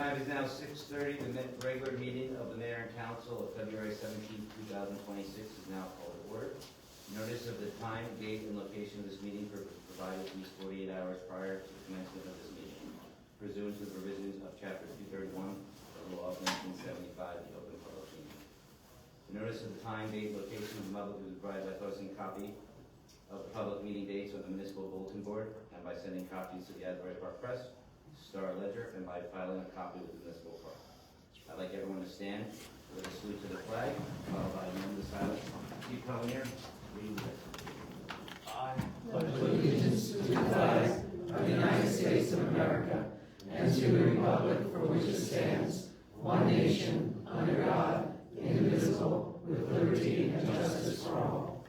time is now 6:30. The regular meeting of the Mayor and Council of February 17, 2026 is now called to order. Notice of the time, date, and location of this meeting provided at least 48 hours prior to the commencement of this meeting, pursuant to the provisions of Chapter 231 of the Law of 1975, the Open Public Meeting. The notice of the time, date, location of the public is provided by posting a copy of the public meeting dates on the municipal bulletin board and by sending copies to the Asbury Park Press, Star Ledger, and by filing a copy with the municipal clerk. I'd like everyone to stand with a salute to the flag, followed by a moment of silence. Chief Collier, read the I pledge allegiance to the flag of the United States of America and to the republic for which it stands, one nation, under God, indivisible, with liberty and justice for all.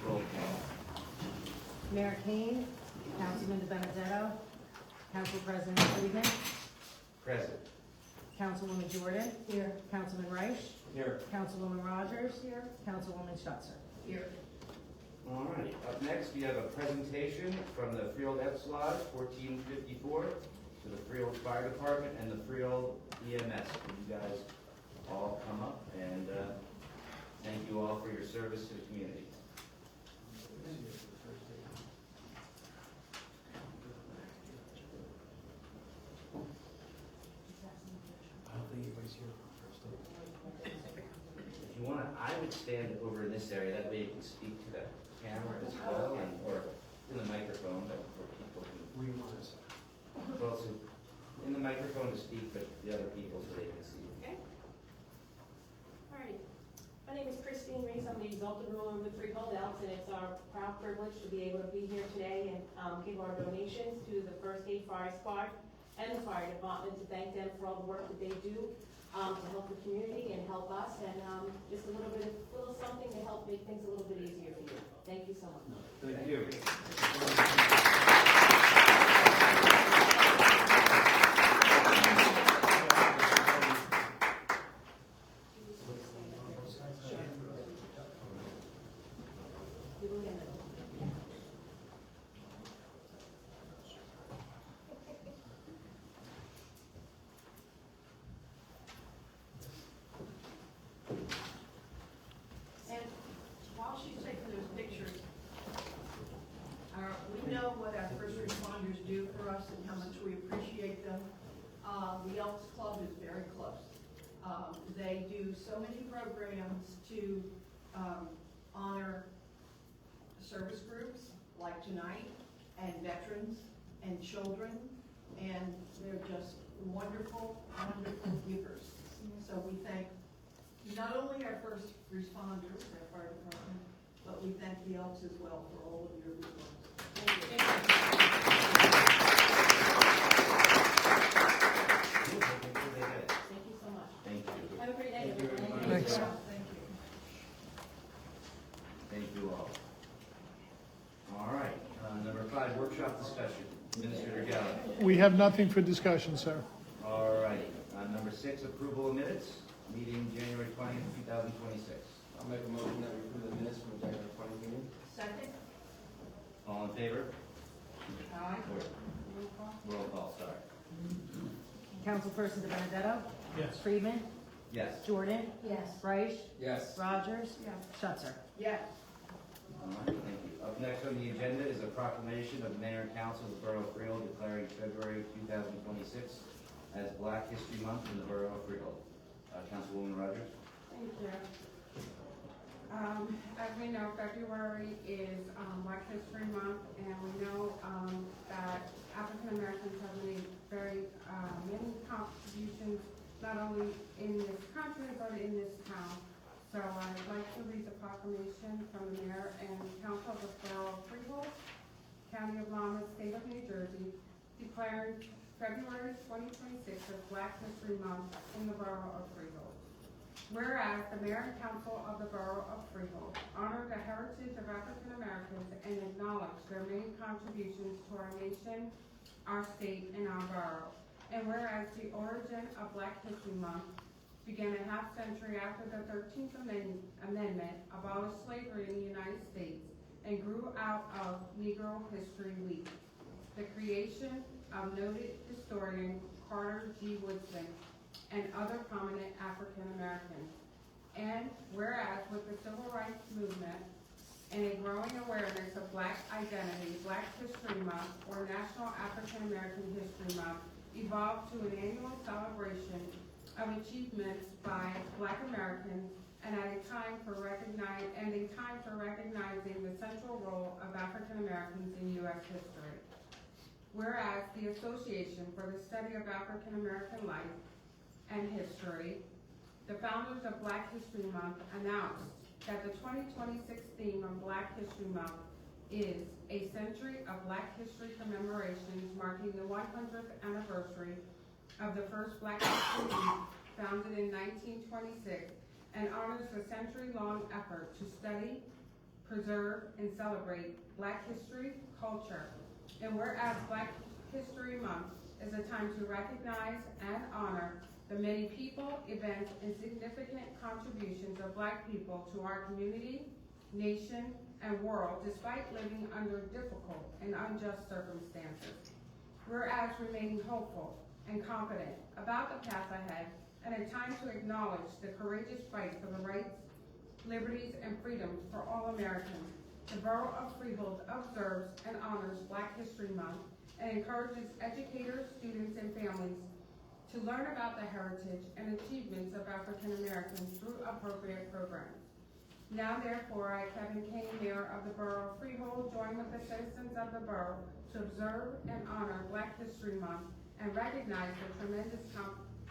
roll call. Mayor Kane, Councilman DiBenedetto, Council President Friedman, Present. Councilwoman Jordan. Here. Councilman Reich. Here. Councilwoman Rogers. Here. Councilwoman Stutzer. Here. All right, up next, we have a presentation from the Freehold Epps Lodge, 1454, to the Freehold Fire Department and the Freehold EMS. Can you guys all come up and thank you all for your service to the community. I don't think anybody's here for the first day. If you want to, I would stand over in this area, that way you can speak to the camera as well, and, or in the microphone, but for people who, well, so in the microphone to speak, but the other people so they can see. Okay. All right. My name is Christine Reese. I'm the exalted ruler of the Freehold Elks, and it's our proud privilege to be able to be here today and give our donations to the First Aid Fire Squad and the fire department to thank them for all the work that they do to help the community and help us, and just a little something to help make things a little bit easier for you. Thank you so much. Thank you. And while she's taking those pictures, we know what our first responders do for us and how much we appreciate them. The Elks Club is very close. They do so many programs to honor service groups like tonight, and veterans, and children, and they're just wonderful, wonderful givers. So we thank not only our first responders, our fire department, but we thank the Elks as well for all of your good work. Thank you. Thank you so much. Thank you. Have a great day, everyone. Thanks. Thank you. Thank you all. All right, number 5, workshop discussion. Administrator Gallo. We have nothing for discussion, sir. All righty, number 6, approval of minutes, meeting January 20th, 2026. I'll make a motion that we approve the minutes from the January 20 meeting. Second? All in favor? Aye. Roll call, sorry. Councilperson DiBenedetto. Yes. Friedman. Yes. Jordan. Yes. Reich. Yes. Rogers. Yes. Stutzer. Yes. All right, thank you. Up next on the agenda is a proclamation of the Mayor and Council of the Borough of Freehold declaring February 2026 as Black History Month in the Borough of Freehold. Councilwoman Rogers. Thank you. As we know, February is Black History Month, and we know that African Americans have made very many contributions, not only in this country, but in this town. So I'd like to read the proclamation from the Mayor and Council of the Borough of Freehold, County of Monmouth, State of New Jersey, declaring February 2026 as Black History Month in the Borough of Freehold. Whereas the Mayor and Council of the Borough of Freehold honor the heritage of African Americans and acknowledge their many contributions to our nation, our state, and our borough. And whereas the origin of Black History Month began a half century after the 13th Amendment abolished slavery in the United States and grew out of Negro History Week. The creation of noted historian Carter G. Woodson and other prominent African Americans. And whereas with the Civil Rights Movement and a growing awareness of Black identity, Black History Month, or National African American History Month, evolved to an annual celebration of achievements by Black Americans and at a time for recognizing the central role of African Americans in U.S. history. Whereas the Association for the Study of African American Life and History, the founders of Black History Month, announced that the 2026 theme of Black History Month is a century of Black history commemorations marking the 100th anniversary of the first Black History Week, founded in 1926, and honors the century-long effort to study, preserve, and celebrate Black history, culture. And whereas Black History Month is a time to recognize and honor the many people, events, and significant contributions of Black people to our community, nation, and world, despite living under difficult and unjust circumstances. Whereas remaining hopeful and confident about the path ahead, and a time to acknowledge the courageous fight for the rights, liberties, and freedoms for all Americans, the Borough of Freehold observes and honors Black History Month and encourages educators, students, and families to learn about the heritage and achievements of African Americans through appropriate programs. Now therefore, I, Kevin Kane, Mayor of the Borough of Freehold, join with the citizens of the borough to observe and honor Black History Month and recognize the tremendous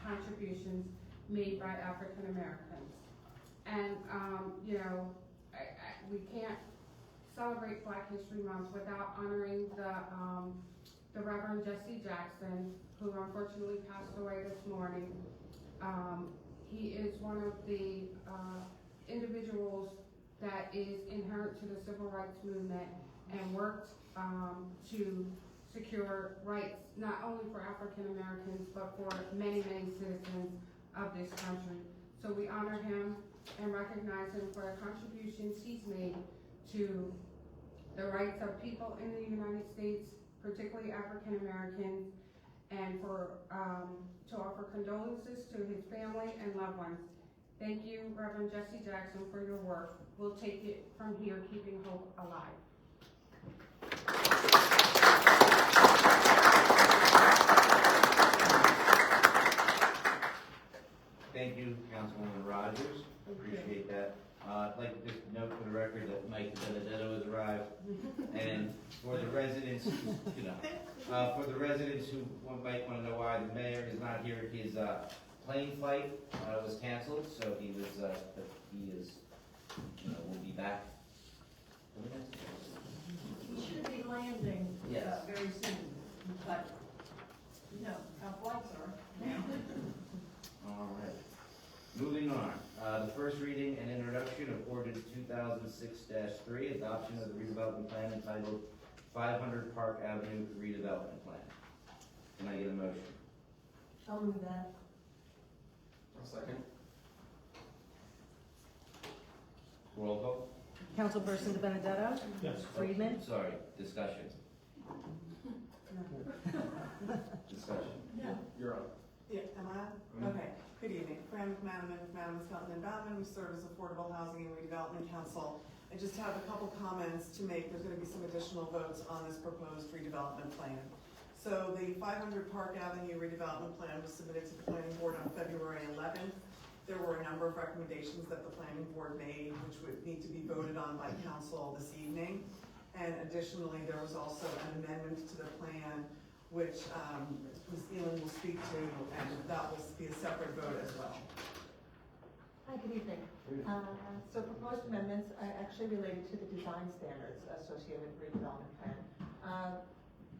contributions made by African Americans. And, we can't celebrate Black History Month without honoring the Reverend Jesse Jackson, who unfortunately passed away this morning. He is one of the individuals that is inherent to the Civil Rights Movement and worked to secure rights, not only for African Americans, but for many, many citizens of this country. So we honor him and recognize him for the contributions he's made to the rights of people in the United States, particularly African Americans, and for to offer condolences to his family and loved ones. Thank you, Reverend Jesse Jackson, for your work. We'll take it from here, keeping hope alive. Thank you, Councilwoman Rogers. Appreciate that. I'd like to just note for the record that Mike Benedetto has arrived. And for the residents, for the residents who might want to know why the mayor is not here, his plane flight was canceled, so he will be back. We should be landing Yes. very soon, but, how flights are now. All right. Moving on. The first reading and introduction of ordinance 2006-3, adoption of the redevelopment plan entitled 500 Park Avenue redevelopment plan. Can I get a motion? I'll move that. I'll second. Roll call? Councilperson Benedetto? Yes. Friedman? Sorry, discussion. Discussion. You're on. Yeah, am I on? Okay, good evening. Fran McManaman, McManaman, Skelton and Bauman. We serve as Affordable Housing and Redevelopment Council. I just have a couple comments to make. There's going to be some additional votes on this proposed redevelopment plan. So the 500 Park Avenue redevelopment plan was submitted to the Planning Board on February 11th. There were a number of recommendations that the Planning Board made, which would need to be voted on by council this evening. And additionally, there was also an amendment to the plan which Ms. Elam will speak to, and that will be a separate vote as well. Hi, good evening. So proposed amendments are actually related to the design standards associated with the redevelopment plan.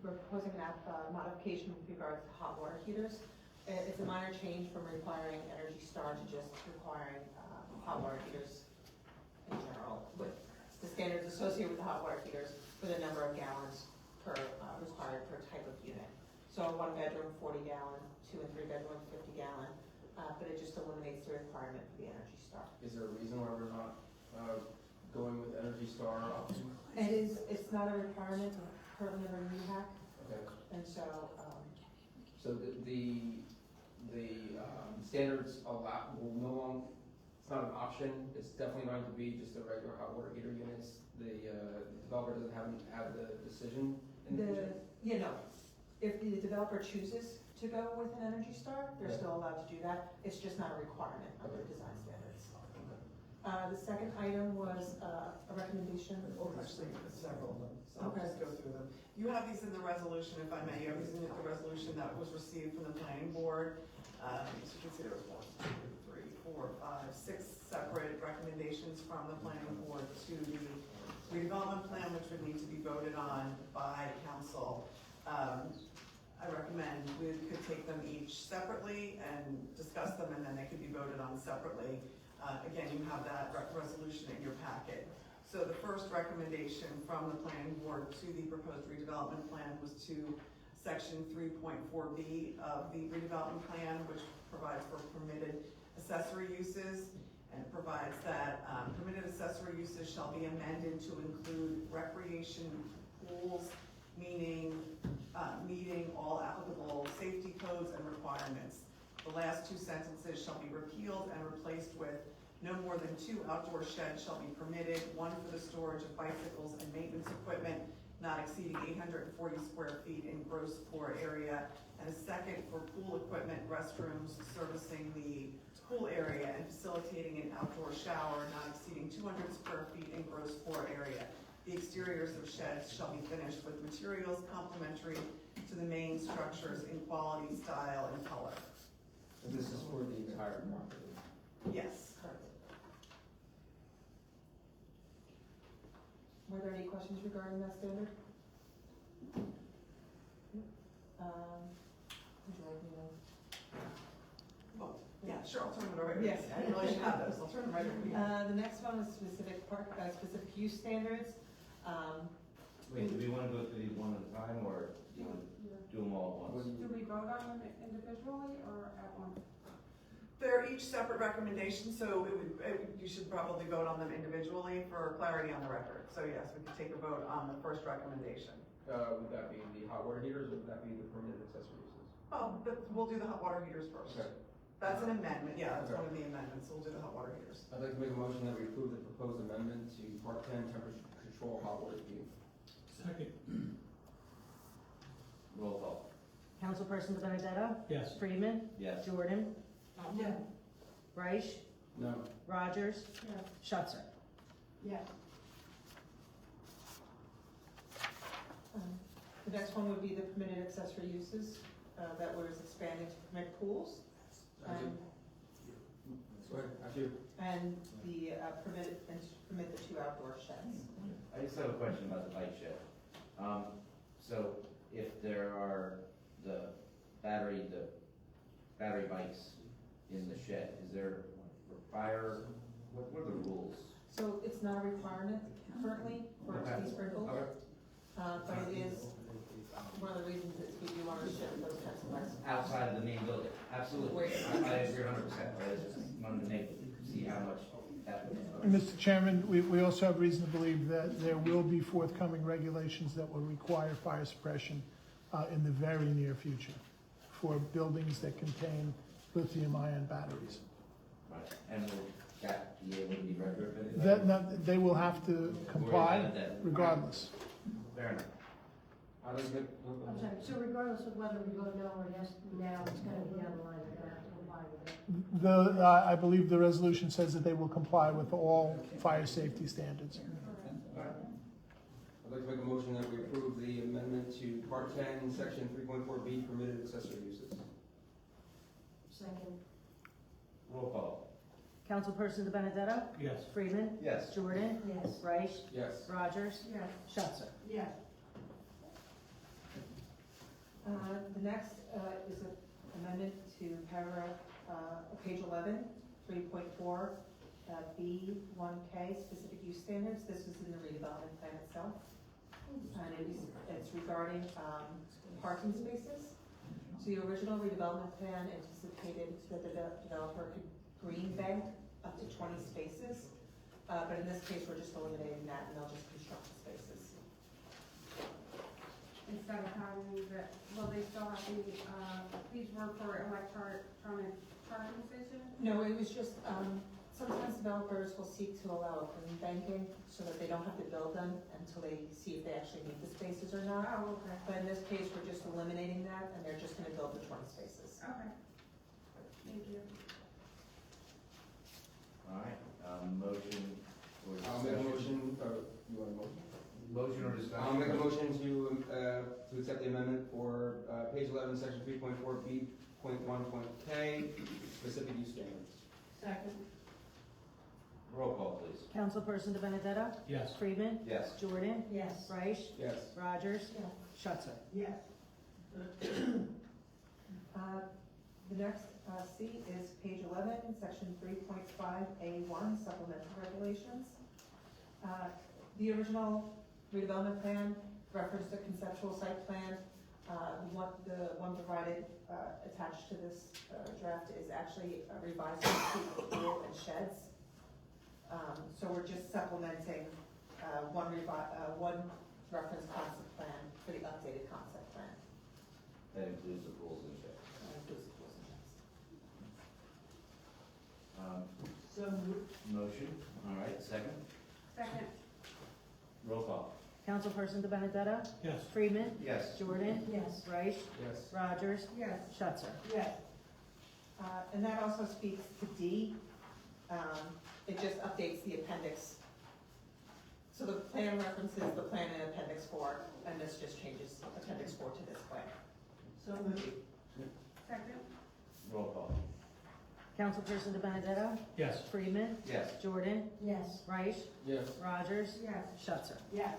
We're proposing an modification with regards to hot water heaters. It's a minor change from requiring Energy Star to just requiring hot water heaters in general, with the standards associated with the hot water heaters with a number of gallons per required per type of unit. So a 1 bedroom, 40 gallon, 2 and 3 bedroom, 50 gallon, but it just eliminates the requirement for the Energy Star. Is there a reason why we're not, going with Energy Star option? It's not a requirement currently under UHAC, Okay, and so, so the standards allow, will no longer, it's not an option, it's definitely going to be just the regular hot water heater units. The developer doesn't have the decision in the future? you know, if the developer chooses to go with an Energy Star, they're Okay. still allowed to do that. It's just not a requirement under the design standards. The second item was a recommendation. Actually, several of them, so I'll Okay. just go through them. You have these in the resolution, if I may, you have these in the resolution that was received from the planning board. As you can see, there was 1, 2, 3, 4, 5, 6 separate recommendations from the planning board to the redevelopment plan, which would need to be voted on by council. I recommend we could take them each separately and discuss them, and then they could be voted on separately. Again, you have that resolution in your packet. So the first recommendation from the planning board to the proposed redevelopment plan was to section 3.4B of the redevelopment plan, which provides for permitted accessory uses. And it provides that permitted accessory uses shall be amended to include recreation pools, meaning meeting all applicable safety codes and requirements. The last two sentences shall be repealed and replaced with no more than 2 outdoor sheds shall be permitted, one for the storage of bicycles and maintenance equipment not exceeding 840 square feet in gross floor area, and a second for pool equipment, restrooms servicing the pool area and facilitating an outdoor shower not exceeding 200 square feet in gross floor area. The exteriors of sheds shall be finished with materials complementary to the main structures in quality, style, and color. And this is for the entire property? Yes. Correct. Were there any questions regarding that standard? Would you like me to? Well, yeah, sure, I'll turn it over. Yes. I didn't realize you had those, I'll turn them right over to you. The next one was specific specific use standards. Wait, do we want to go through these one at a time, or do you want to do them all at once? Do we vote on them individually or at once? They're each separate recommendations, so you should probably vote on them individually for clarity on the record. So yes, we could take a vote on the first recommendation. Would that be the hot water heaters, or would that be the permitted accessory uses? Oh, but we'll do the hot water heaters first. Okay. That's an amendment, yeah, that's Okay. one of the amendments, we'll do the hot water heaters. I'd like to make a motion that we approve the proposed amendment to Part 10 temperature control hot water heating. Second. Roll call. Councilperson Benedetto? Yes. Freeman? Yes. Jordan? No. Reich? No. Rogers? Yes. Schuster? Yes. The next one would be the permitted accessory uses, that was expanded to permit pools. And, Go ahead, after you. and the permit the 2 outdoor sheds. I just have a question about the bike shed. So if there are the battery bikes in the shed, is there what are the rules? So it's not a requirement currently for it to be sprinkled, Okay. but it is one of the reasons that we do want to ship those kinds of lights. Outside of the main building, absolutely. I agree 100%, but I just wanted to see how much that would. Mr. Chairman, we also have reason to believe that there will be forthcoming regulations that will require fire suppression in the very near future for buildings that contain lithium-ion batteries. Right, and will that be able to be retrofitted? They will have to comply regardless. Fair enough. I'd like to make, I'm sorry, so regardless of whether we vote no or yes now, it's gonna be down the line, they're gonna have to comply with it. I believe the resolution says that they will comply with all fire safety standards. I'd like to make a motion that we approve the amendment to Part 10, Section 3.4B, permitted accessory uses. Second. Roll call. Councilperson Benedetto? Yes. Freeman? Yes. Jordan? Yes. Reich? Yes. Rogers? Yes. Schuster? Yes. The next is an amendment to paragraph, page 11, 3.4, B1K, specific use standards. This is in the redevelopment plan itself. And it's regarding parking spaces. So the original redevelopment plan anticipated that the developer could green bank spaces. But in this case, we're just eliminating that, and they'll just construct the spaces. Instead of having the, well, they still have the, these were for electronic charging station? No, it was just, sometimes developers will seek to allow open banking so that they don't have to build them until they see if they actually need the spaces or not. Oh, okay. But in this case, we're just eliminating that, and they're just gonna build the 20 spaces. Okay. Thank you. All right, motion or I'll make a discussion? motion, or you want a motion? Motion or discussion? I'll make a motion to accept the amendment for, page 11, section 3.4B.1.K, specific use standards. Second. Roll call, please. Councilperson De Benedetto? Yes. Freeman? Yes. Jordan? Yes. Reich? Yes. Rogers? Yes. Schuster? Yes. The next C is page 11, section 3.5A1, supplemental regulations. The original redevelopment plan referenced a conceptual site plan. The one provided attached to this draft is actually revised to include the pool and sheds. So we're just supplementing one reference concept plan for the updated concept plan. That includes the pools and sheds. That includes the pools and sheds. So moved. Motion, all right, second. Second. Roll call. Councilperson De Benedetto? Yes. Freeman? Yes. Jordan? Yes. Reich? Yes. Rogers? Yes. Schuster? Yes. And that also speaks to D. It just updates the appendix. So the plan references the plan in appendix 4, and this just changes appendix 4 to this plan. So moved. Second. Roll call. Councilperson De Benedetto? Yes. Freeman? Yes. Jordan? Yes. Reich? Yes. Rogers? Yes. Schuster? Yes.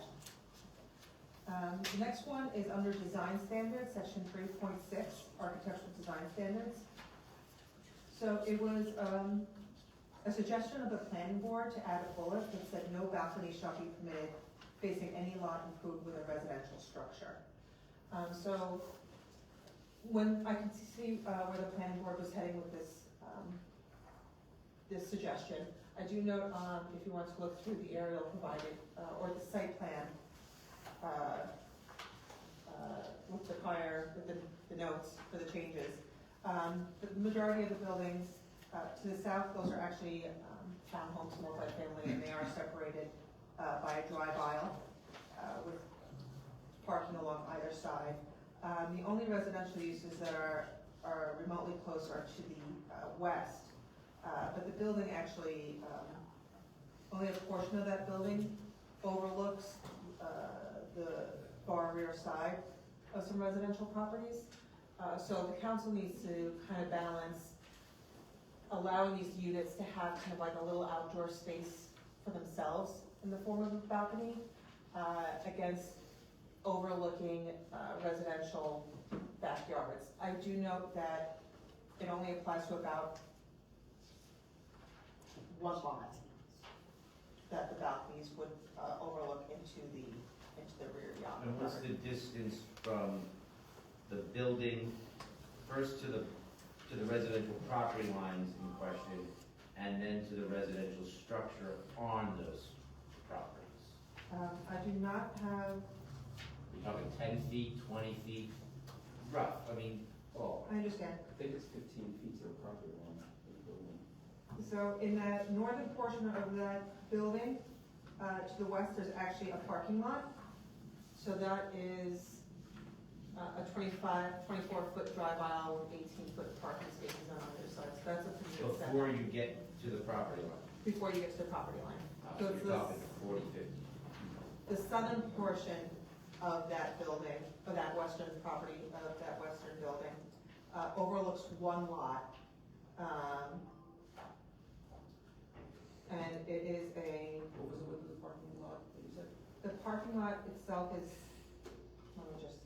The next one is under design standards, section 3.6, architectural design standards. So it was a suggestion of the planning board to add a bullet that said no balcony shall be permitted facing any lot improved with a residential structure. So when I can see where the planning board was heading with this this suggestion, I do note if you want to look through the aerial provided or the site plan with the the notes for the changes. The majority of the buildings to the south, those are actually townhomes, multifamily, and they are separated by a drive aisle with parking along either side. The only residential uses that are remotely close are to the west, but the building actually, only a portion of that building overlooks the far rear side of some residential properties. So the council needs to kind of balance allowing these units to have kind of like a little outdoor space for themselves in the form of a balcony against overlooking residential backyards. I do note that it only applies to about one lot that the balconies would overlook into the rear yard. And what's the distance from the building, first to the residential property lines in question, and then to the residential structure on those properties? I do not have, We're talking 10 feet, 20 feet, rough, I mean, oh. I understand. I think it's 15 feet to the property line of the building. So in that northern portion of that building, to the west, there's actually a parking lot. So that is a 24-foot drive aisle with 18-foot parking spaces on either side. So that's a pretty good setup. Before you get to the property line. Before you get to the property line. So So it's you're talking 40, 50. the southern portion of that building, of that western property, of that western building, overlooks one lot. And it is What was the width of the parking lot that you said? the parking lot itself is, let me just,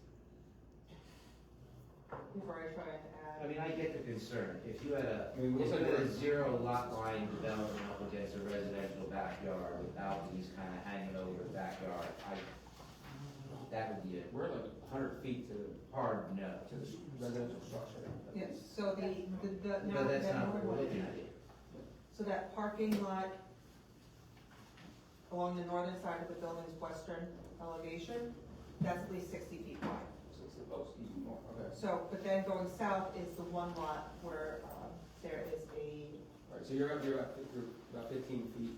before I try and add. I mean, I get the concern, if you had a, I mean, if what's you like had a the- zero lot line development up against a residential backyard with balconies kind of hanging over the backyard, that would be a We're like 100 feet to hard no. the residential structure. Yes, so the No, that's that not what we're northern- looking at here. So that parking lot along the northern side of the building's western elevation, that's at least 60 feet wide. So it's supposed to be more, okay. So, but then going south is the one lot where there is a, All right, so you're about 15 feet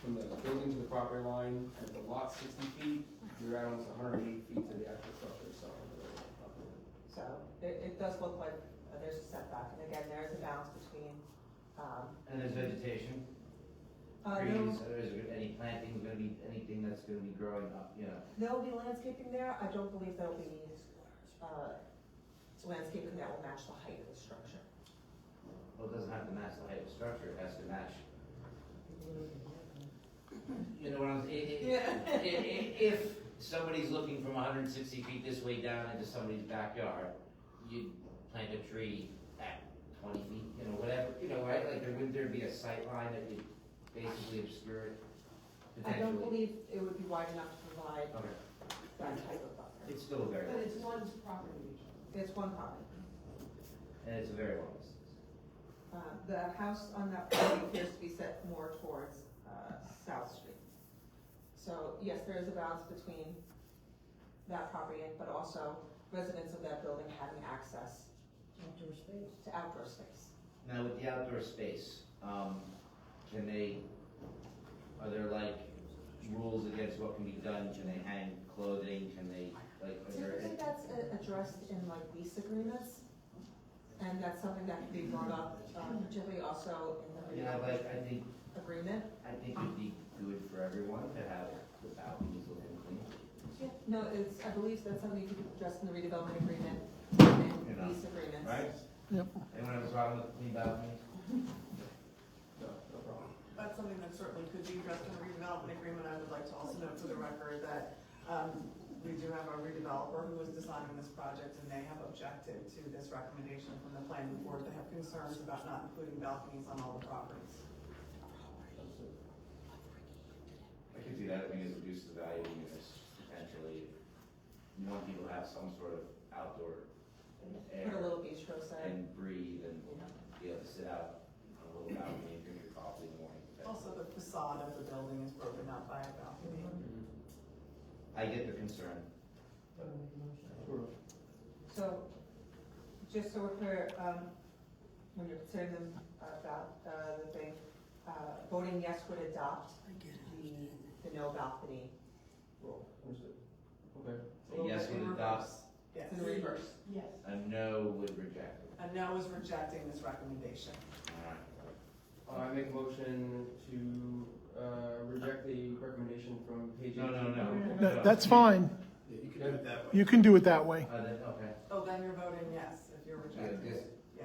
from the building to the property line, and the lot's 60 feet, you're at almost 108 feet to the actual structure itself. so it does look like there's a setback. And again, there is a balance between, And there's vegetation, no, trees, is there any planting, gonna be, anything that's gonna be growing up, you know? there'll be landscaping there. I don't believe there'll be landscaping that will match the height of the structure. Well, it doesn't have to match the height of the structure, it has to match. You know what I'm saying? If somebody's looking from 160 feet this way down into somebody's backyard, you plant a tree at 20 feet, you know, whatever, you know, right? Like, wouldn't there be a sight line that would basically obscure it I potentially? don't believe it would be wide enough to provide Okay, that type of buffer. it's still a very But long it's distance, one's property. It's one property. and it's a very long distance. The house on that property appears to be set more towards South Street. So yes, there is a balance between that property, but also residents of that building having access Outdoor space. to outdoor space. Now, with the outdoor space, can they, are there like rules against what can be done? Can they hang clothing? Can they, like, are there? Typically, that's addressed in like lease agreements, and that's something that can be brought up, particularly also in the Yeah, like, I think agreement. it'd be good for everyone to have the balconies looking clean. No, it's, I believe that's something you could address in the redevelopment agreement and You know, lease agreements. Right? Yep. Anyone have a problem with clean balconies? No, no problem. That's something that certainly could be addressed in a redevelopment agreement. I would like to also note for the record that we do have a redeveloper who is designing this project, and they have objected to this recommendation from the planning board. They have concerns about not including balconies on all the properties. I could see that, I think it reduces the value of units potentially. You want people to have some sort of outdoor Put a air little bistro side. and breathe and be able to sit out on a little balcony and drink your coffee in the morning. Also, the facade of the building is broken up by a balcony. I get the concern. So, just so we're clear, when you're considering them about the thing, voting yes would adopt the no balcony. Well, understood. Okay. A yes In would adopt, reverse. Yes. In reverse. Yes. a no would reject it. A no is rejecting this recommendation. All right. I make a motion to reject the recommendation from page 18. No. That's fine. Yeah, you can do it that way. You can do it that way. Then, okay. Oh, then you're voting yes if you're rejecting Yeah, it. Yeah.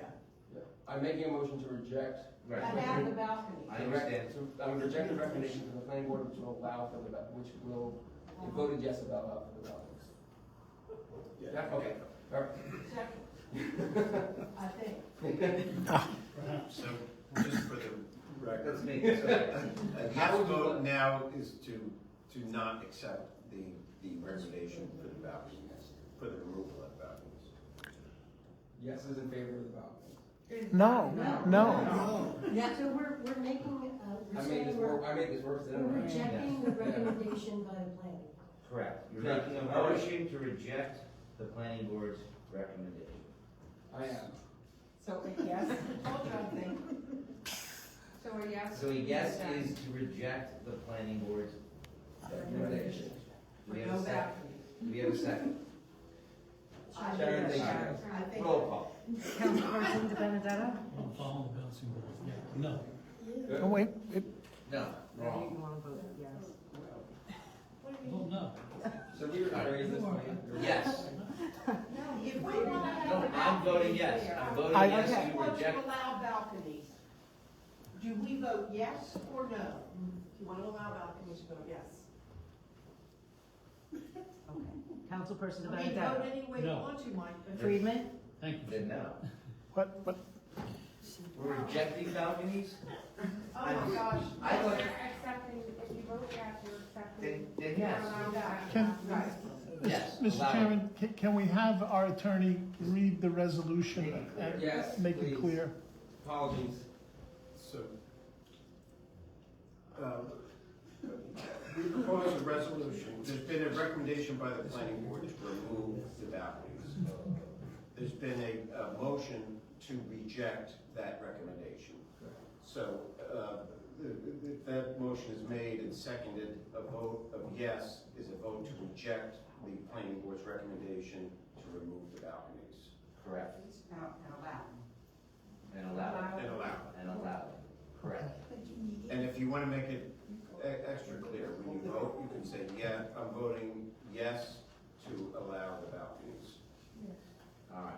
Yeah. I'm making a motion to reject. Right. I have the balcony. I understand. I'm rejecting the recommendation from the planning board, which will allow for the, which will, it voted yes about allow for the balconies. Yeah, okay. All right. Second. I think. So, just for the Let's record, make this okay. a yes vote now is to not accept the recommendation for the balcony, for the removal of balconies. Yes is in favor of the balconies. No. Yeah, so we're making, I we're made this saying work, we're I made this work, so we're then rejecting the recommendation by the planning. Correct. You're Correct. making a motion to reject the planning board's recommendation. I am. So a yes, Told you, I think. So a yes? So a yes is to reject the planning board's recommendation. Do we have a No second? balcony. Do we have a second? Sharon, thank you. I think. Roll call. Councilperson De Benedetto? I'm following the bouncing ball, yeah, no. Oh, wait, No, You wrong. want to vote yes. Well, no. So we were raised this way. Yes. If we want to No, have the I'm voting balcony yes. there, I'm voting I- yes if we to want to reject. allow balconies, do we vote yes or no? If you want to allow balconies, you vote yes. Okay. Councilperson De I mean, vote Benedetto? any way you No. want to, Mike, but. Friedman? Thank you. Then no. what, We're rejecting balconies? Oh my gosh. I thought, You're accepting, if you vote yes, you're accepting. then yes. Can- Yes. Mr. allow it. Chairman, can we have our attorney read the resolution Make it clear. and Yes, make it please. clear? Apologies. So, we propose a resolution, there's been a recommendation by the planning board to remove the balconies. There's been a motion to reject that recommendation. So, that motion is made and seconded, a vote of yes is a vote to reject the planning board's recommendation to remove the balconies. Correct. And allow. And allow. And allow. And allow. Correct. And if you want to make it extra clear, when you vote, you can say, yeah, I'm voting yes to allow the balconies. All right.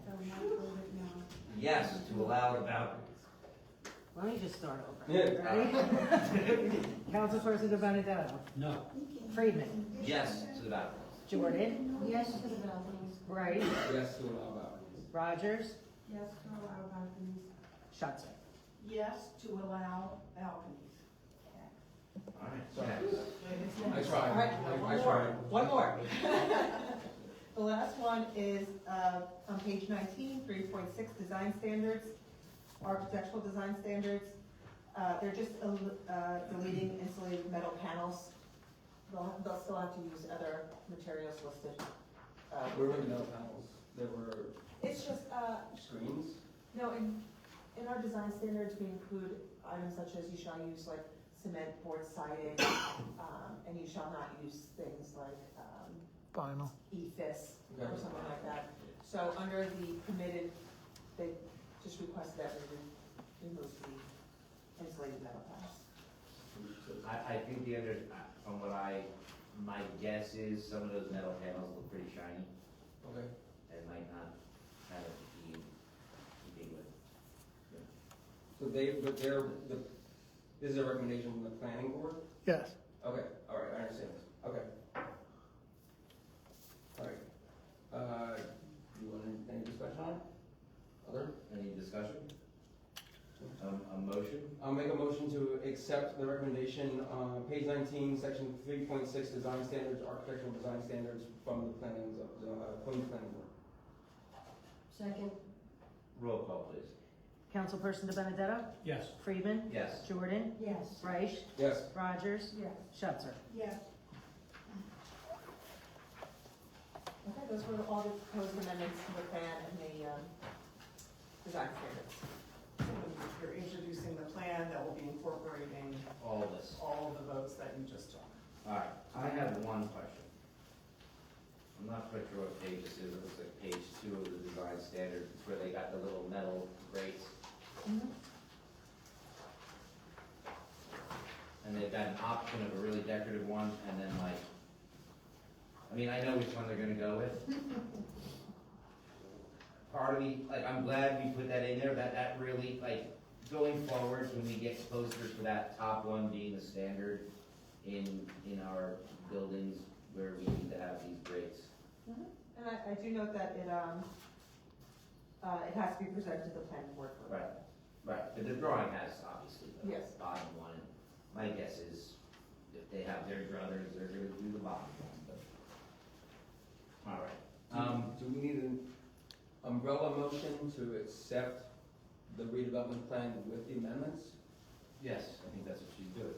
So now vote it no. Yes, to allow the balconies. Let me just start over. Yeah. Ready? Councilperson De Benedetto. No. Friedman. Yes to the balconies. Jordan. Yes to the balconies. Bright. Yes to allow balconies. Rogers. Yes to allow balconies. Schutzer. Yes to allow balconies. All right. Sorry. Next. I tried. All right, I one more, tried. one more. The last one is, on page 19, 3.6, design standards, architectural design standards. They're just deleting insulated metal panels. They'll still have to use other materials listed. Where were the metal panels? There were It's just, screens? no, in our design standards, we include items such as you shall use like cement board siding, and you shall not use things like, Final. EFIS or Okay. something like that. So under the permitted, they just requested that we remove the insulated metal panels. I think from what my guess is, some of those metal panels look pretty shiny Okay. and might not kind of be keeping with. So this is a recommendation from the planning board? Yes. Okay, all right, I understand this. Okay. All right. You want any discussion on it? Other? Any discussion? A motion? I'll make a motion to accept the recommendation on page 19, section 3.6, design standards, architectural design standards from the Queens Planning Board. Second. Roll call, please. Councilperson De Benedetto. Yes. Friedman. Yes. Jordan. Yes. Reich. Yes. Rogers. Yes. Schutzer. Yes. Okay, those were all the proposed amendments to the plan and the design standards. You're introducing the plan that will be incorporating All of this. all of the votes that you just took. All right, I have one question. I'm not quite sure what page this is, it looks like page 2 of the design standards, it's where they got the little metal grates. And they've got an option of a really decorative one, and then like, I mean, I know which one they're gonna go with. Part of me, like, I'm glad we put that in there, that really, like, going forward, when we get closer to that top one being the standard in our buildings where we need to have these grates. And I do note that it has to be presented to the planning board for. Right, but the drawing has, obviously, the Yes. bottom one. My guess is, if they have their druthers, they're gonna do the bottom one, but. All right, Do we need an umbrella motion to accept the redevelopment plan with the amendments? yes, I think that's what she's doing.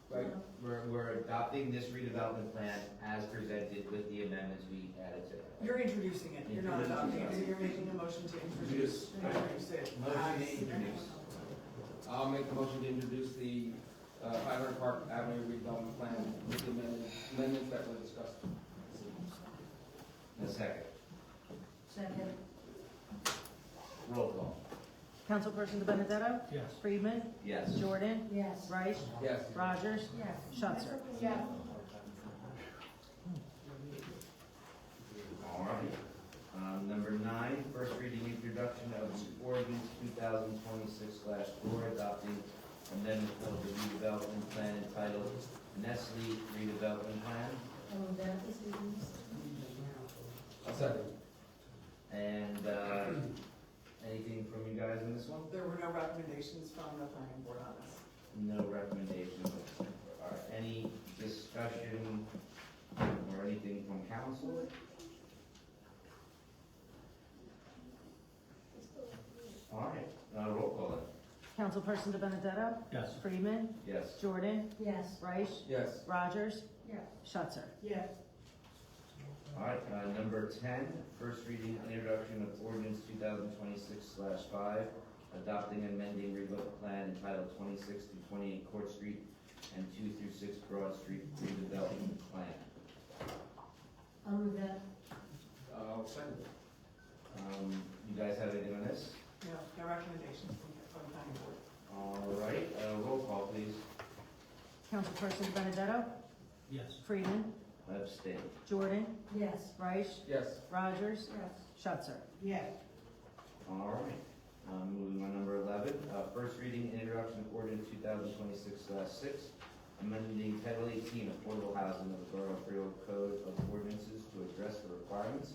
Right. We're adopting this redevelopment plan as presented with the amendments we added to it. You're introducing it, you're not adopting it, so you're making a motion to introduce it. Motion to introduce. I'll make the motion to introduce the 500 Park Avenue redevelopment plan with the amendments that were discussed. A second. Second. Roll call. Councilperson De Benedetto. Yes. Friedman. Yes. Jordan. Yes. Reich. Yes. Rogers. Yes. Schutzer. Yes. All right. Number 9, first reading introduction of ordinance 2026/4, adopting amendment of the redevelopment plan entitled Nestle Redevelopment Plan. Oh, that is the. A second. And, anything from you guys on this one? There were no recommendations from the planning board on this. No recommendations. All right, any discussion or anything from council? All right, roll call then. Councilperson De Benedetto? Yes. Freeman? Yes. Jordan? Yes. Reich? Yes. Rogers? Yes. Schutzer? Yes. All right, number 10, first reading and introduction of ordinance 2026/5, adopting and amending revoke plan entitled 26 through 28 Court Street and 2 through 6 Broad Street redevelopment plan. I'll move that. I'll second it. You guys have anything on this? No, no recommendations from the planning board. All right, roll call, please. Councilperson De Benedetto? Yes. Freeman? Abstain. Jordan? Yes. Reich? Yes. Rogers? Yes. Schutzer? Yes. All right, moving on number 11, first reading and introduction of ordinance 2026/6, amending Title 18 Affordable Housing of the Borough of Freehold Code of Ordinances to address the requirements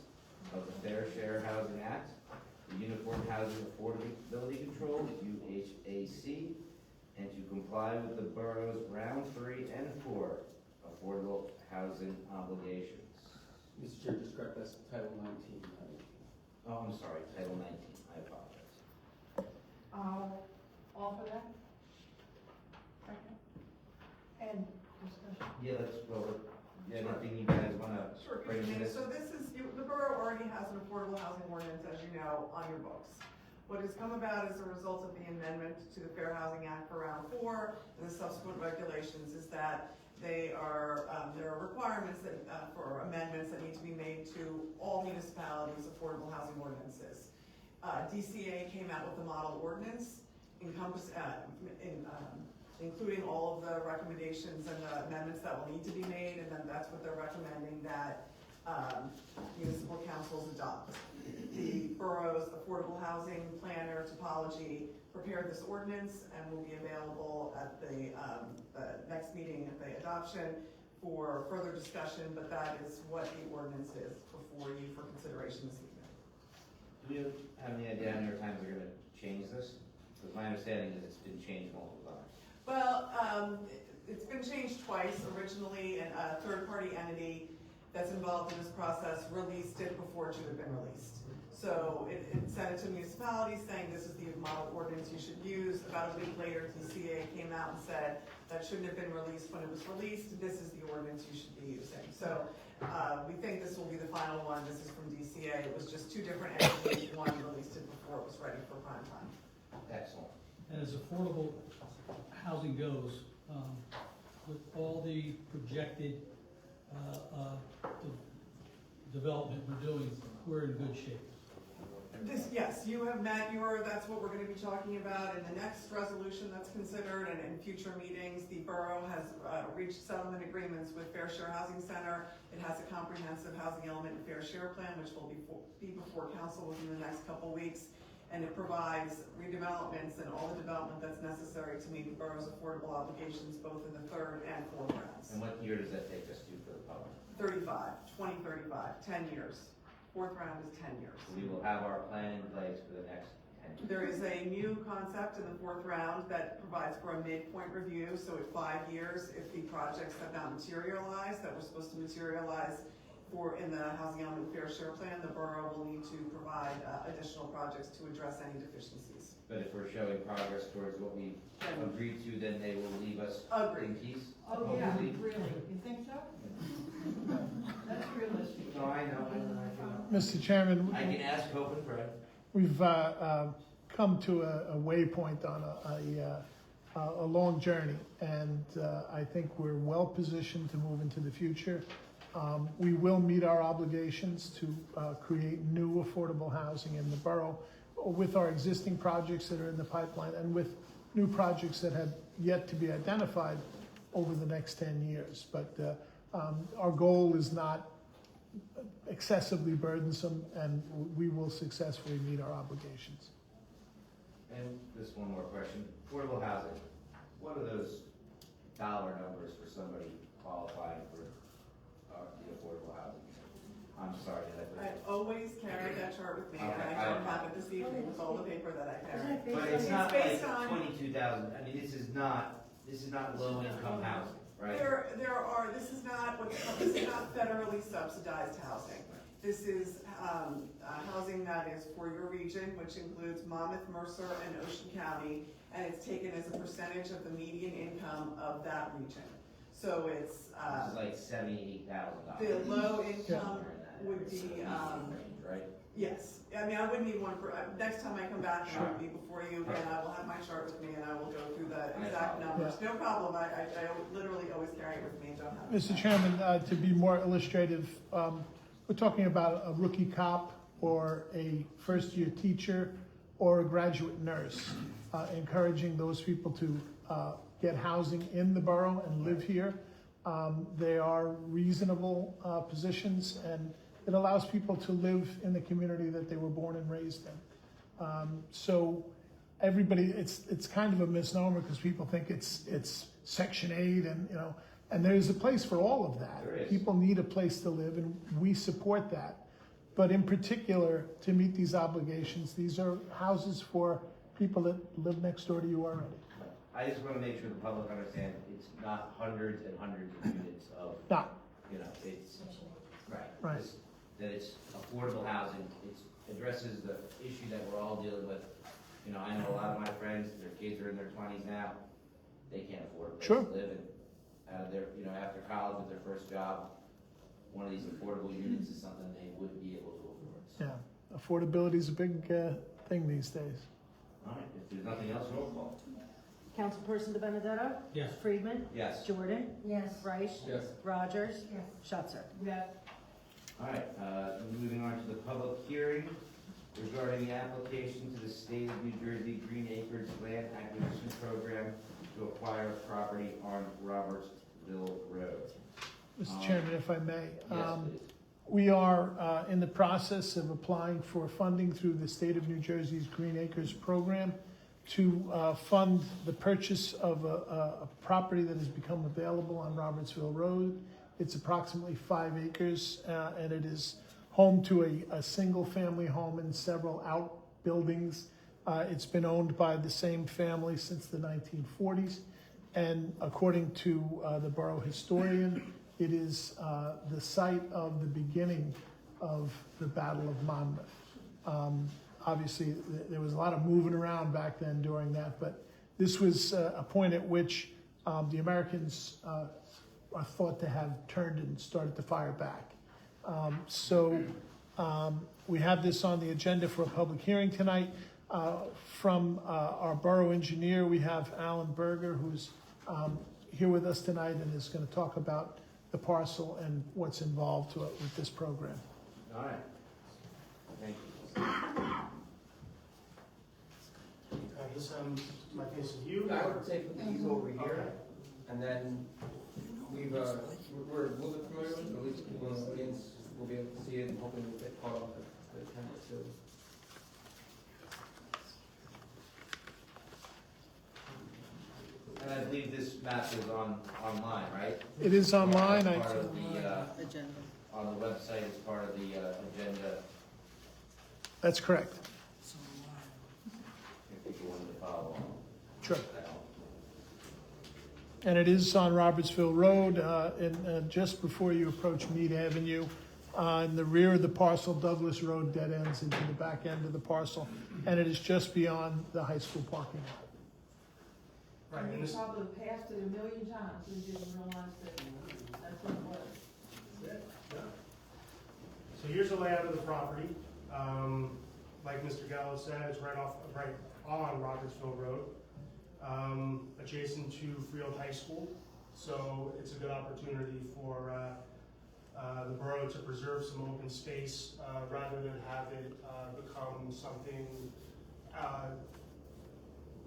of the Fair Share Housing Act, the Uniform Housing Affordability Control, UHAC, and to comply with the borough's round 3 and 4 affordable housing obligations. Mr. Chair, just correct, that's Title 19. Oh, I'm sorry, Title 19, I apologize. I'll offer that. Second. And discussion. Yeah, let's go, anything you guys wanna Sure, bring good to evening. this? So this is, the borough already has an affordable housing ordinance, as you know, on your books. What has come about as a result of the amendment to the Fair Housing Act for Round 4 and the subsequent regulations is that there are requirements that, for amendments that need to be made to all municipalities' affordable housing ordinances. DCA came out with a model ordinance including all of the recommendations and the amendments that will need to be made, and then that's what they're recommending that municipal councils adopt. The borough's affordable housing planner topology prepared this ordinance and will be available at the next meeting at the adoption for further discussion, but that is what the ordinance is before you for consideration this evening. Do you have any idea how many times they're gonna change this? Because my understanding is it's been changed multiple times. Well, it's been changed twice. Originally, a third-party entity that's involved in this process released it before it should have been released. So it sent it to municipalities saying this is the model ordinance you should use. About a week later, DCA came out and said that shouldn't have been released when it was released. This is the ordinance you should be using. So we think this will be the final one. This is from DCA. It was just two different entities. One released it before it was ready for prime time. Excellent. And as affordable housing goes, with all the projected development we're doing, we're in good shape. Yes, you have met that's what we're gonna be talking about in the next resolution that's considered and in future meetings. The borough has reached settlement agreements with Fair Share Housing Center. It has a comprehensive housing element and fair share plan, which will be before council within the next couple weeks. And it provides redevelopments and all the development that's necessary to meet the borough's affordable obligations, both in the third and fourth rounds. And what year does that take us to for the public? 2035, 10 years. Fourth round is 10 years. We will have our plan in place for the next 10 years. There is a new concept in the fourth round that provides for a midpoint review, so at 5 years, if the projects have not materialized, that were supposed to materialize in the housing element fair share plan, the borough will need to provide additional projects to address any deficiencies. But if we're showing progress towards what we agreed to, then they will leave us in peace? Oh, yeah, hopefully? really? You think so? That's realistic. No, I know. Mr. Chairman, I can ask, hope, and pray. we've come to a waypoint on a long journey, and I think we're well positioned to move into the future. We will meet our obligations to create new affordable housing in the borough with our existing projects that are in the pipeline and with new projects that have yet to be identified over the next 10 years. But our goal is not excessively burdensome, and we will successfully meet our obligations. And just one more question. Affordable housing, what are those dollar numbers for somebody qualifying for the affordable housing? I'm sorry that I always carry that chart with me, and Okay, I don't have it this evening with all the paper that I carry. But it's not based like on- 22,000, I mean, this is not low income housing, right? This is not federally subsidized housing. This is housing that is for your region, which includes Monmouth, Mercer, and Ocean County, and it's taken as a percentage of the median income of that region. So it's, This is like $78,000. the low income would be, Right? yes, I mean, I would need one for, next time I come back and I'll be before you again, I will have my chart with me and I will go through the exact numbers. No problem, I literally always carry it with me and don't have it. Mr. Chairman, to be more illustrative, we're talking about a rookie cop or a first-year teacher or a graduate nurse, encouraging those people to get housing in the borough and live here. They are reasonable positions, and it allows people to live in the community that they were born and raised in. So everybody, it's kind of a misnomer because people think it's Section 8 and, you know, and there's a place for all of that. There is. People need a place to live, and we support that. But in particular, to meet these obligations, these are houses for people that live next door to you already. I just want to make sure the public understands it's not hundreds and hundreds of units of, No, you know, it's, right. Right. It's- That it's affordable housing, it addresses the issue that we're all dealing with. You know, I know a lot of my friends, their kids are in their 20s now, they can't afford a place Sure. to live in. Out of their, you know, after college with their first job, one of these affordable units is something they would be able to afford. So, yeah, affordability is a big thing these days. all right, if there's nothing else, roll call. Councilperson De Benedetto? Yes. Friedman? Yes. Jordan? Yes. Reich? Yes. Rogers? Yes. Schuster? Yes. All right, moving on to the public hearing regarding the application to the State of New Jersey Green Acres Land Acquisition Program to acquire property on Robertsville Road. Mr. Chairman, if I may. Yes, please. We are in the process of applying for funding through the State of New Jersey's Green Acres Program to fund the purchase of a property that has become available on Robertsville Road. It's approximately 5 acres, and it is home to a single-family home and several outbuildings. It's been owned by the same family since the 1940s, and according to the borough historian, it is the site of the beginning of the Battle of Monmouth. Obviously, there was a lot of moving around back then during that, but this was a point at which the Americans are thought to have turned and started to fire back. We have this on the agenda for a public hearing tonight. From our borough engineer, we have Alan Berger, who's here with us tonight and is going to talk about the parcel and what's involved with this program. All right. Thank you. This my case of you. I would say put these over here, and then we're a little bit familiar with it, at least people in the audience will be able to see it, and hopefully we'll get caught off the camera too. And I believe this map is online, right? It is online. As part of the, on the website, as part of the agenda, That's correct. if people wanted to follow along. Sure. And it is on Robertsville Road, and just before you approach Mead Avenue. In the rear of the parcel, Douglas Road dead ends into the back end of the parcel, and it is just beyond the high school parking lot. I mean, you probably passed it a million times and didn't realize that that's what it was. So here's the layout of the property. Like Mr. Gallo said, it's right on Robertsville Road, adjacent to Freehold High School. So it's a good opportunity for the borough to preserve some open space rather than have it become something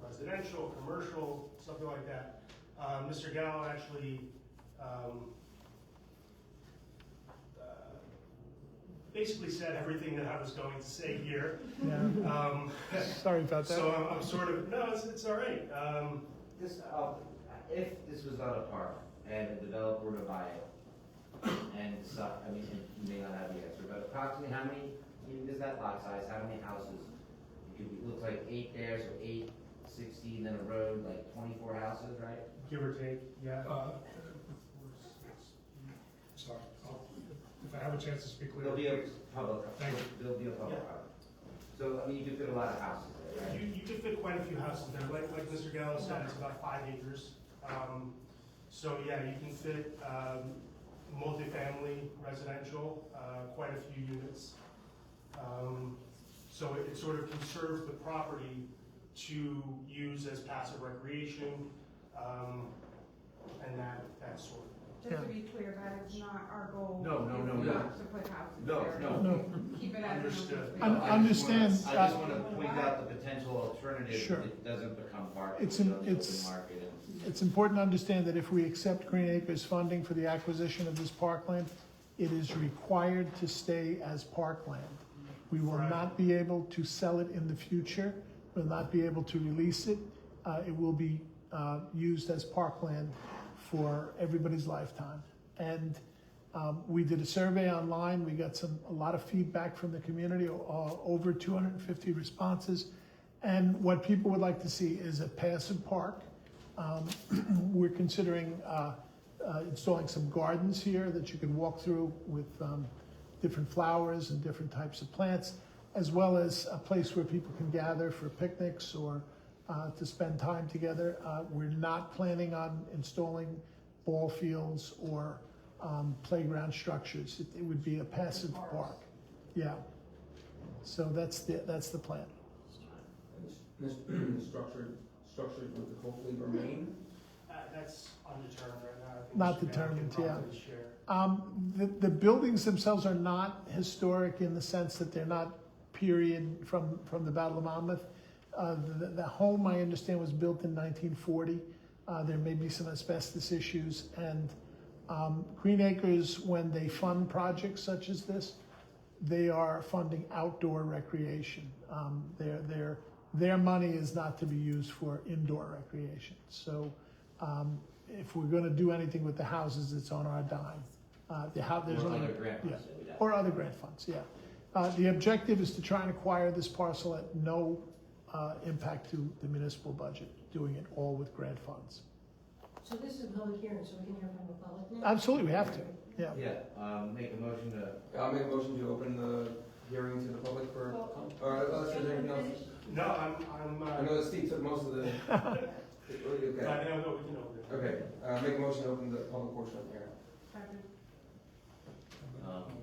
residential, commercial, something like that. Mr. Gallo actually basically said everything that I was going to say here. Yeah. Sorry about that. So I'm sort of, no, it's all right. This, if this was not a park and a developer were to buy it, and so, I mean, you may not have the answer, but approximately how many, is that lot size, how many houses? It looks like 8 there, so 8, 16, then a road, like 24 houses, right? Give or take, yeah. Sorry, if I have a chance to speak There'll clearly. be a public, Thank you. there'll be a public. Yeah. So, I mean, you can fit a lot of houses there, right? You could fit quite a few houses there, like Mr. Gallo said, it's about 5 acres. So yeah, you can fit, multifamily, residential, quite a few units. So it sort of conserves the property to use as passive recreation, and that sort of. Just to be clear, that is not our goal. No, no, no, It's no. not to put houses No, there. no. No. Keep it as an Understood. open space. Un- understand, I just want to point out the potential alternative, Sure. it doesn't become parking, It's you an- know, the it's- open market. And it's important to understand that if we accept Green Acres funding for the acquisition of this parkland, it is required to stay as parkland. We will Correct. not be able to sell it in the future, will not be able to release it. It will be used as parkland for everybody's lifetime. And we did a survey online, we got a lot of feedback from the community, over 250 responses. And what people would like to see is a passive park. We're considering installing some gardens here that you can walk through with different flowers and different types of plants, as well as a place where people can gather for picnics or to spend time together. We're not planning on installing ball fields or playground structures. It would be a passive park. Yeah. So that's the plan. This structure would hopefully remain. That's undetermined right now. I think Not Mr. Gallo determined, can yeah. probably share. The buildings themselves are not historic in the sense that they're not period from the Battle of Monmouth. The home, I understand, was built in 1940. There may be some asbestos issues, and Green Acres, when they fund projects such as this, they are funding outdoor recreation. Their money is not to be used for indoor recreation. So if we're gonna do anything with the houses, it's on our dime. There's Or only- other grant yeah. funds that we'd have. Or other grant funds, yeah. The objective is to try and acquire this parcel at no impact to the municipal budget, doing it all with grant funds. So this is a public hearing, so we can hear from the public now? Absolutely, we have to, yeah. Yeah, make a motion to, I'll make a motion to open the hearing to the public for, or unless there's anything else. No, I know that Steve took most of the. Okay, I know, no, we can open it. okay, make a motion to open the public portion of the hearing. Second.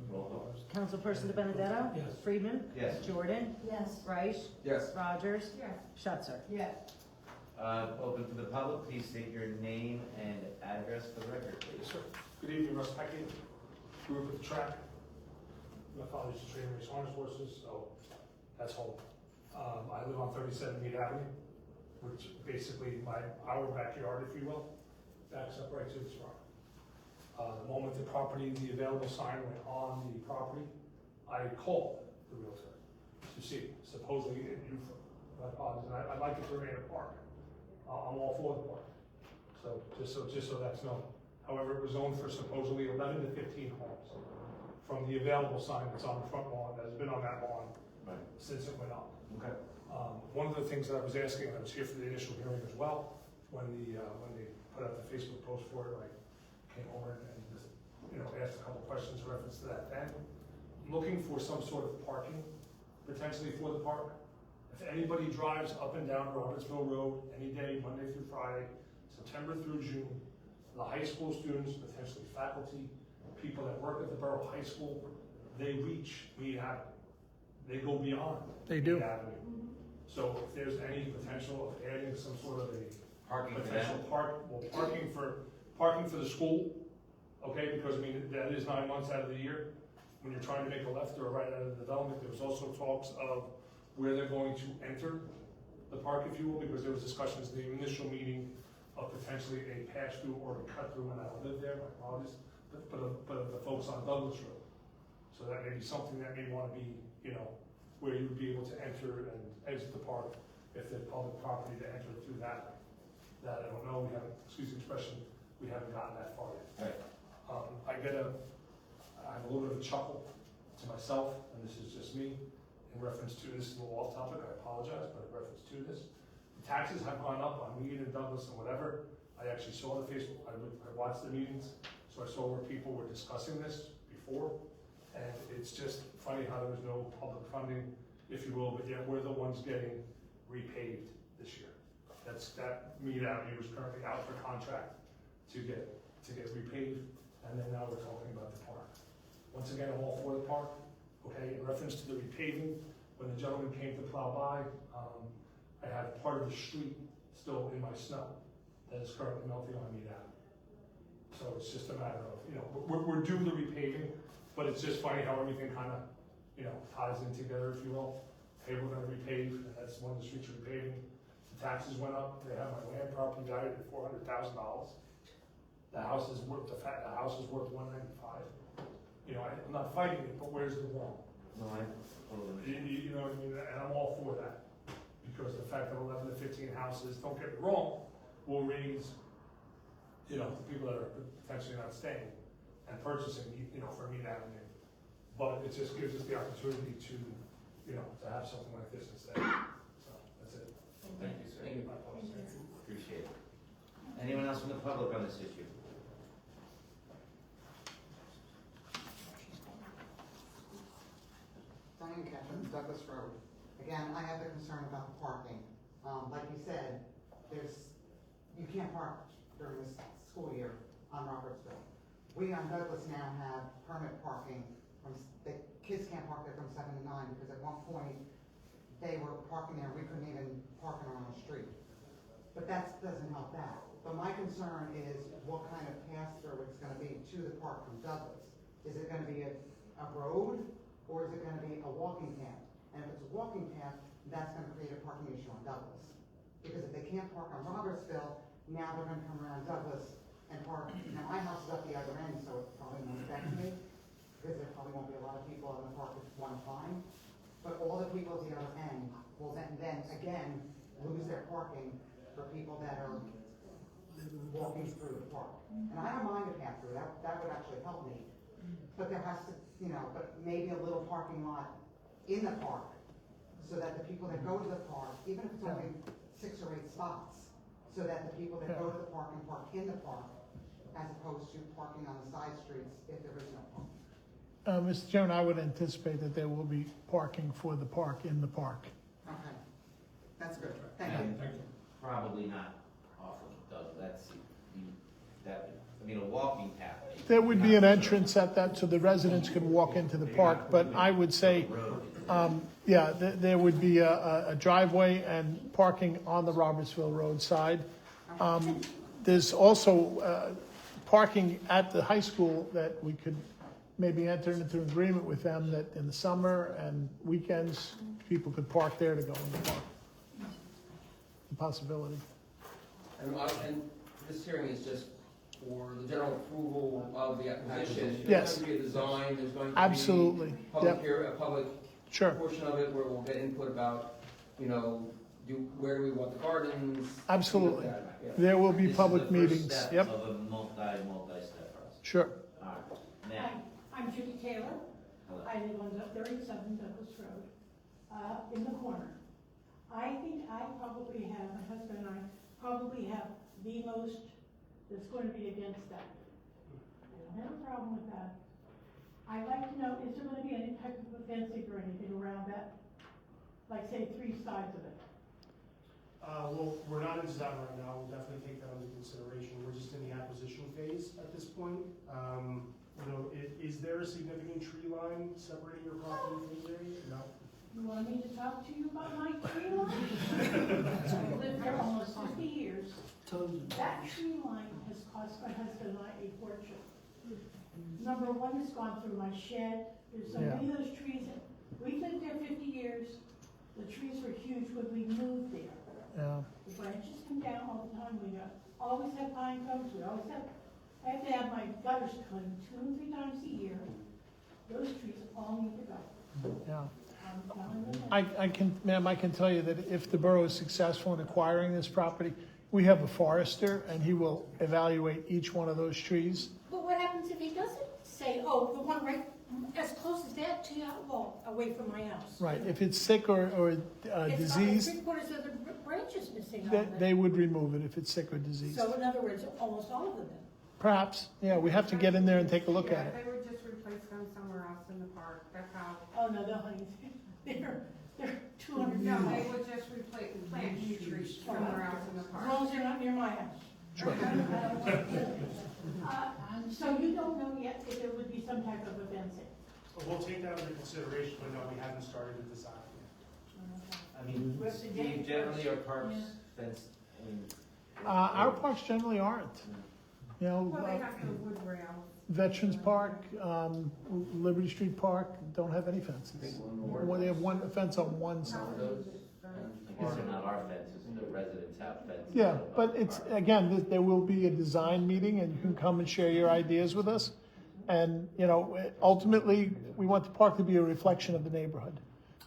roll call. Councilperson DeBenedetto? Yes. Friedman? Yes. Jordan? Yes. Reich? Yes. Rogers? Yes. Schutzer? Yes. Open to the public, please state your name and address for the record, please. Sir. Good evening, Russ Peckett. Grew up with the track. My father used to train race harness horses, so that's home. I live on 37 Mead Avenue, which basically our backyard, if you will, backs up right to this farm. The moment the available sign went on the property, I called the realtor to see, supposedly in Beaufort. I'd like it to remain a park. I'm all for the park. So just so that's known. However, it was zoned for supposedly 11 to 15 homes from the available sign that's on the front lawn, that's been on that lawn Right. since it went up. Okay. One of the things that I was asking, I was here for the initial hearing as well, when they put out the Facebook post for it, I came over and just, asked a couple questions in reference to that then. I'm looking for some sort of parking, potentially for the park. If anybody drives up and down Robertsville Road any day, Monday through Friday, September through June, the high school students, potentially faculty, people that work at the Borough High School, they reach Mead Avenue. They go beyond They do. Mead Avenue. So if there's any potential of adding some sort of a Parking for potential that? parking for the school, okay, because that is 9 months out of the year. When you're trying to make a left or a right out of the development, there was also talks of where they're going to enter the park, if you will, because there was discussions in the initial meeting of potentially a pass through or a cut through, and I don't live there, my apologies, but the folks on Douglas Road. So that may be something that may want to be, where you would be able to enter and exit the park if there's public property to enter through that way. That I don't know, we haven't, excuse the expression, we haven't gotten that far yet. Right. I have a little bit of a chuckle to myself, and this is just me, in reference to, this is a little off topic, I apologize, but in reference to this. The taxes have gone up on Mead and Douglas and whatever. I actually saw the Facebook, I watched the meetings, so I saw where people were discussing this before. And it's just funny how there was no public funding if you will, but yet we're the ones getting repaved this year. That Mead Avenue is currently out for contract to get repaved, and then now we're talking about the park. Once again, I'm all for the park, okay, in reference to the repaving, when the gentleman came to plow by, I have part of the street still in my snow that is currently melting on Mead Avenue. So it's just a matter of, we're due the repaving, but it's just funny how everything kind of, ties in together, if you will. Hey, we're gonna repave, and that's one of the streets we're repaving. The taxes went up, they have my land property valued at $400,000. The house is worth $195. I'm not fighting it, but where's the wrong? No, You know what I mean, and I'm all for that, because the fact that 11 to 15 houses, don't get me wrong, will raise, the people that are potentially not staying and purchasing, for Mead Avenue. But it just gives us the opportunity to, to have something like this instead. So, that's it. Thank you, sir. Thank you. Appreciate it. Anyone else from the public on this issue? Diane Ketchum, Douglas Road. Again, I have a concern about the parking. Like you said, you can't park during this school year on Robertsville. We on Douglas now have permit parking the kids can't park there from 7 to 9 because at one point they were parking there, we couldn't even park it on the street. But that doesn't help that. But my concern is what kind of pass-through it's gonna be to the park from Douglas. Is it gonna be a road, or is it gonna be a walking path? And if it's a walking path, that's gonna create a parking issue on Douglas. Because if they can't park on Robertsville, now they're gonna come around Douglas and park. Now my house is up the other end, so it probably won't affect me, because there probably won't be a lot of people in the park at one time. But all the people at the other end will then again lose their parking for people that are walking through the park. And I don't mind a path through, that would actually help me. But there has to, but maybe a little parking lot in the park, so that the people that go to the park, even if it's only 6 or 8 spots, so that the people that go to the park can park in the park, as opposed to parking on the side streets if there is no parking. Mr. Chairman, I would anticipate that there will be parking for the park in the park. Okay, that's good, thank you. And probably not off of Doug, a walking path. There would be an entrance at that, so the residents could walk into the park, but I would say, there would be a driveway and parking on the Robertsville Road side. There's also parking at the high school that we could maybe enter into an agreement with them that in the summer and weekends, people could park there to go in the park. A possibility. And this hearing is just for the general approval of the application. Yes. There's going to be a design, there's going to Absolutely. be a public Sure. portion of it where we'll get input about, where do we want the gardens? Absolutely. things like that. Yeah. There will be This is public the first meetings. step Yep, of a multi-step process. sure. All right. Hi, Now, I'm Judy Taylor. hello. I live on 37 Douglas Road, in the corner. I think my husband and I probably have the most that's going to be against that. I don't have a problem with that. I'd like to know, is there going to be any type of fencing or anything around that? Like, say, 3 sides of it? Well, we're not into that right now. We'll definitely take that under consideration. We're just in the acquisition phase at this point. Is there a significant tree line separating your property from the area? No. You want me to talk to you about my tree line? I've lived there almost 50 years. That tree line has cost my husband and I a fortune. Number one, it's gone through my shed. There's so many of those trees. We lived there 50 years. The trees were huge when we moved there. Yeah. The branches come down all the time. We always have pine cones. I have to have my gutters cleaned 2 or 3 times a year. Those trees all need to go. Yeah. I'm telling you that. Ma'am, I can tell you that if the borough is successful in acquiring this property, we have a forester and he will evaluate each one of those trees. But what happens if he doesn't say, oh, the one right as close as that to your wall, away from my house? Right, if it's sick or diseased, It's 3/4 of the branches missing on it. they would remove it if it's sick or diseased. So in other words, almost all of them then? Perhaps, yeah, we have to get in there and take a look at Yeah, it. they would just replace them somewhere else in the park, that's how. Oh, no, honey, they're 200 feet No, away. they would just replace, plant new trees somewhere else in the As park. long as they're not near my house. Sure. So you don't know yet if there would be some type of a fencing? We'll take that under consideration, but no, we haven't started the design yet. I mean, Steve, generally our parks fenced, I mean, Our parks generally aren't. You know, Well, they have the wood rails. Veterans Park, Liberty Street Park don't have any fences. Well, they have one fence on one side. I guess they're not our fences, the residents have fences. Yeah, but it's, again, there will be a design meeting and you can come and share your ideas with us. And, you know, ultimately, we want the park to be a reflection of the neighborhood.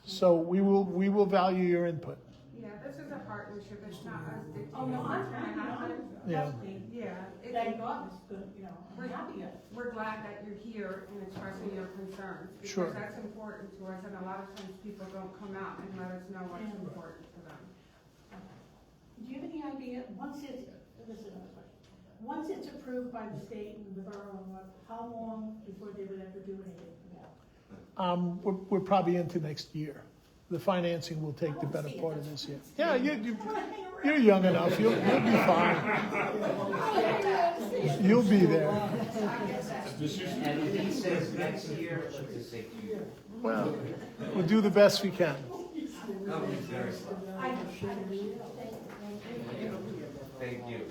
So we will value your input. Yeah, this is a partnership, it's not us dictating. Oh, no, I'm what's gonna happy, happen. Yeah. Yeah, Thank God, it's good, you know, We're I'm happy. We're glad that you're here and expressing your concerns. Sure. Because that's important to us, and a lot of times people don't come out and let us know what's important to them. Do you have any idea, this is another question, once it's approved by the state and the borough, and what, how long before they would ever do anything about it? We're probably into next year. The financing will take the better part of this year. Yeah, you're young enough, you'll be fine. You'll be there. And if he says next year, let's just say 2 years. Well, we'll do the best we can. Company's very slow. Thank you.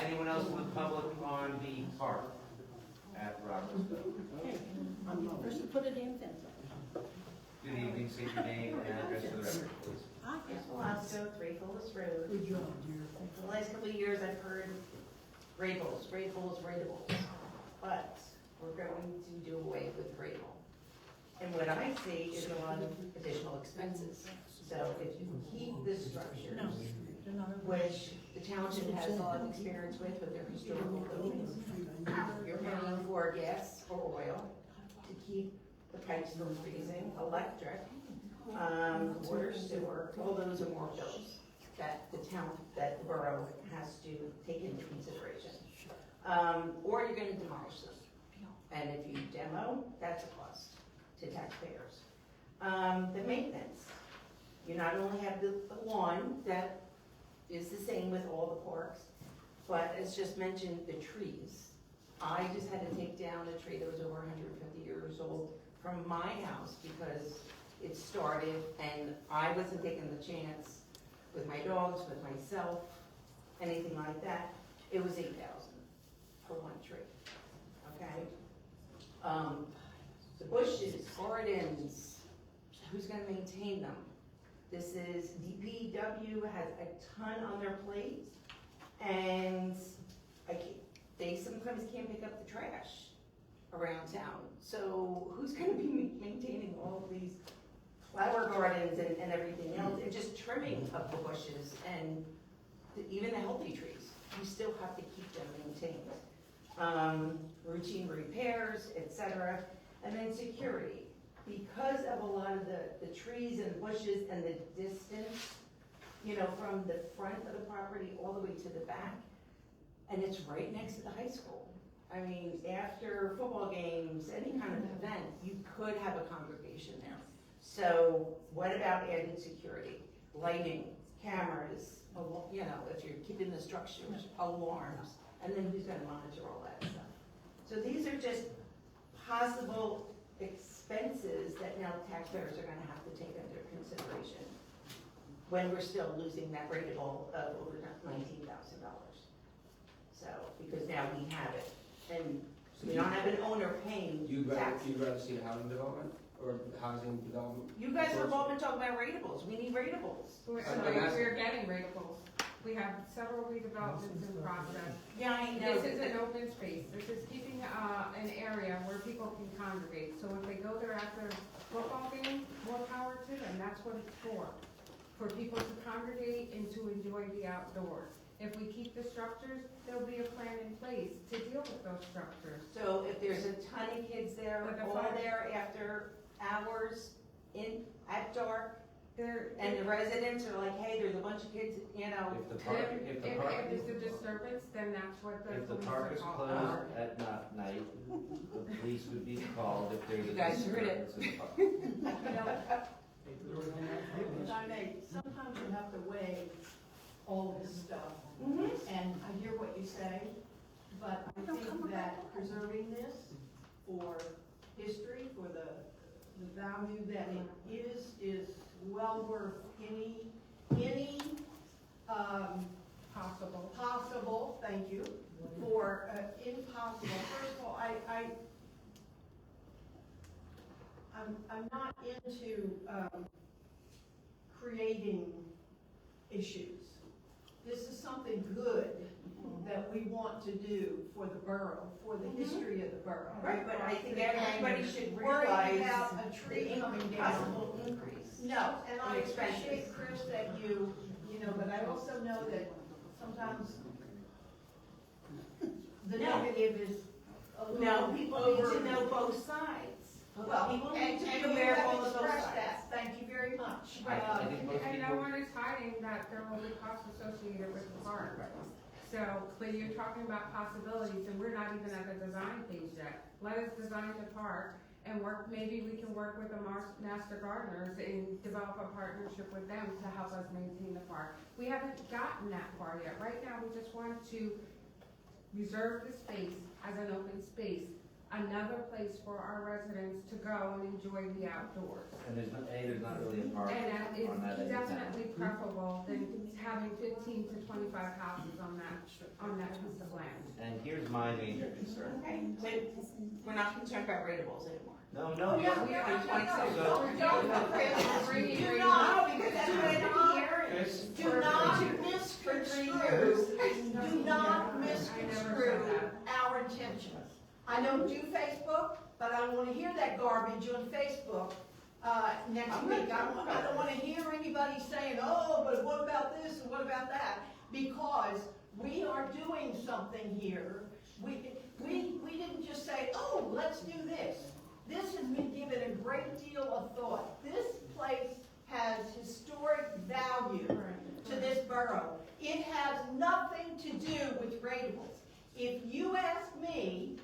Anyone else from the public on the park at Robertsville? First, you put a damn fence up. Good evening, state your name and address for the record, please. Velasco, 3 Phyllis Road. Good job, For the last couple of years, I've heard rateables, but we're going to do away with rateable. And what I see is a lot of additional expenses. So if you keep the structures, which the township has a lot of experience with their historical buildings, you're paying for gas or oil to keep the pipes from freezing, electric, water, sewer, all those are more bills that the borough has to take into consideration. Or you're gonna demolish them. And if you demo, that's a cost to taxpayers. The maintenance, you not only have the lawn that is the same with all the parks, but as just mentioned, the trees. I just had to take down a tree that was over 150 years old from my house because it started and I wasn't taking the chance with my dogs, with myself, anything like that. It was $8,000 for one tree, okay? The bushes, gardens, who's gonna maintain them? This is, DPW has a ton on their plate, and they sometimes can't pick up the trash around town. So who's gonna be maintaining all of these flower gardens and everything else, and just trimming of the bushes, and even the healthy trees, you still have to keep them maintained. Routine repairs, etc. And then security. Because of a lot of the trees and bushes and the distance, you know, from the front of the property all the way to the back, and it's right next to the high school. I mean, after football games, any kind of event, you could have a congregation there. So what about added security, lighting, cameras, you know, if you're keeping the structures, alarms, and then who's gonna monitor all that stuff? So these are just possible expenses that now taxpayers are gonna have to take under consideration when we're still losing that rateable of over $19,000. So, because now we have it, and we don't have an owner paying taxes. You'd rather see a housing development or housing development? You guys have all been talking about rateables, we need rateables. We're getting ratables. We have several redevelopments in process. Yeah, I know. This is an open space. This is keeping an area where people can congregate. So if they go there after football game, more power to them. That's what it's for people to congregate and to enjoy the outdoors. If we keep the structures, there'll be a plan in place to deal with those structures. So if there's a ton of kids there, all there after hours, at dark, and the residents are like, hey, there's a bunch of kids, you know. If the park If there's a disturbance, then that's what the If the police park are is called. closed at night, the police would be called if there's a You guys heard it. disturbance in the park. If I may, sometimes you have to weigh all this stuff. And I hear what you say, but I think that preserving this for history, for the value that it is well worth any, possible, thank you, for, impossible. First of all, I'm not into, creating issues. This is something good that we want to do for the borough, for the history of the borough. Right, but I think everybody should Worrying realize about a tree the coming down. possible increase. No, and I in expenses. appreciate, Chris, that you know, but I also know that sometimes the No. negative is a little No, people over. need to know both sides. Well, People and need to be you aware of have all of those expressed sides. that, thank you very much. I think most And no people, one is hiding that there will be costs associated with the park. So, but you're talking about possibilities, and we're not even at the design phase yet. Let us design the park and work, maybe we can work with the master gardeners and develop a partnership with them to help us maintain the park. We haven't gotten that far yet. Right now, we just want to reserve the space as an open space, another place for our residents to go and enjoy the outdoors. and there's not really a park And on that it's end of town. definitely preferable than having 15 to 25 houses on that piece of land. And here's my major concern. Okay, so we're not concerned about rateables anymore. No, No, no, no, We are no, on no, no, 22. don't, Chris, do not, because that's what I'm hearing. Chris, Do not misconstrue, do not misconstrue our intentions. I don't do Facebook, but I don't wanna hear that garbage on Facebook, next week. I don't wanna hear anybody saying, oh, but what about this and what about that? Because we are doing something here. We didn't just say, oh, let's do this. This has been given a great deal of thought. This place has historic value to this borough. It has nothing to do with rateables. If you ask me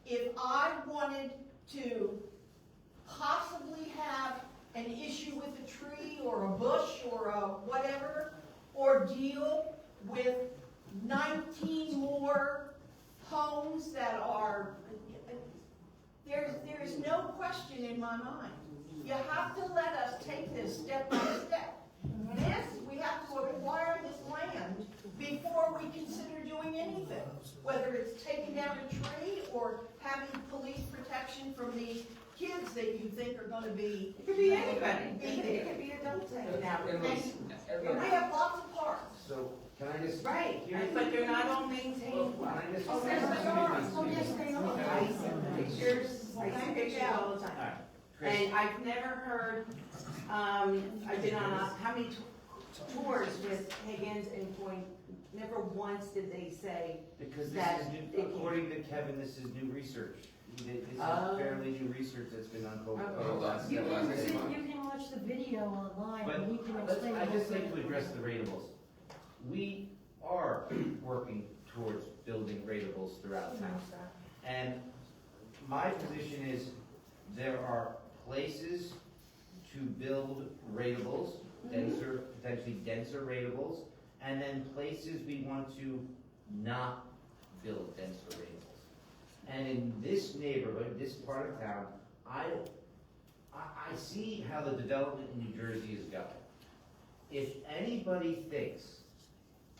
if I wanted to possibly have an issue with a tree or a bush or a whatever, or deal with 19 more homes that are, there's no question in my mind. You have to let us take this step by step. This, we have to acquire this land before we consider doing anything. Whether it's taking down a tree or having police protection from the kids that you think are gonna be. It could be anybody. Be there. It could be adults now. And we have lots of parks. so can I just? Right, but they're not all maintained well. Can I just? Oh, yes, they are. Oh, yes, they are. I see pictures all the time. All right, Chris, And I've never heard, I've been on how many tours with Higgins and Point, never once did they say, because this that is new, they can- according to Kevin, this is new research. This is Oh. fairly new research that's been uncovered Okay. over the last You several can, months. you can watch the video online But and you can let's, explain. I'd just it. like to address the ratables. We are working towards building ratables throughout town. And my position is, there are places to build ratables, denser, potentially denser ratables, and then places we want to not build denser ratables. And in this neighborhood, this part of town, I see how the development in New Jersey is going. If anybody thinks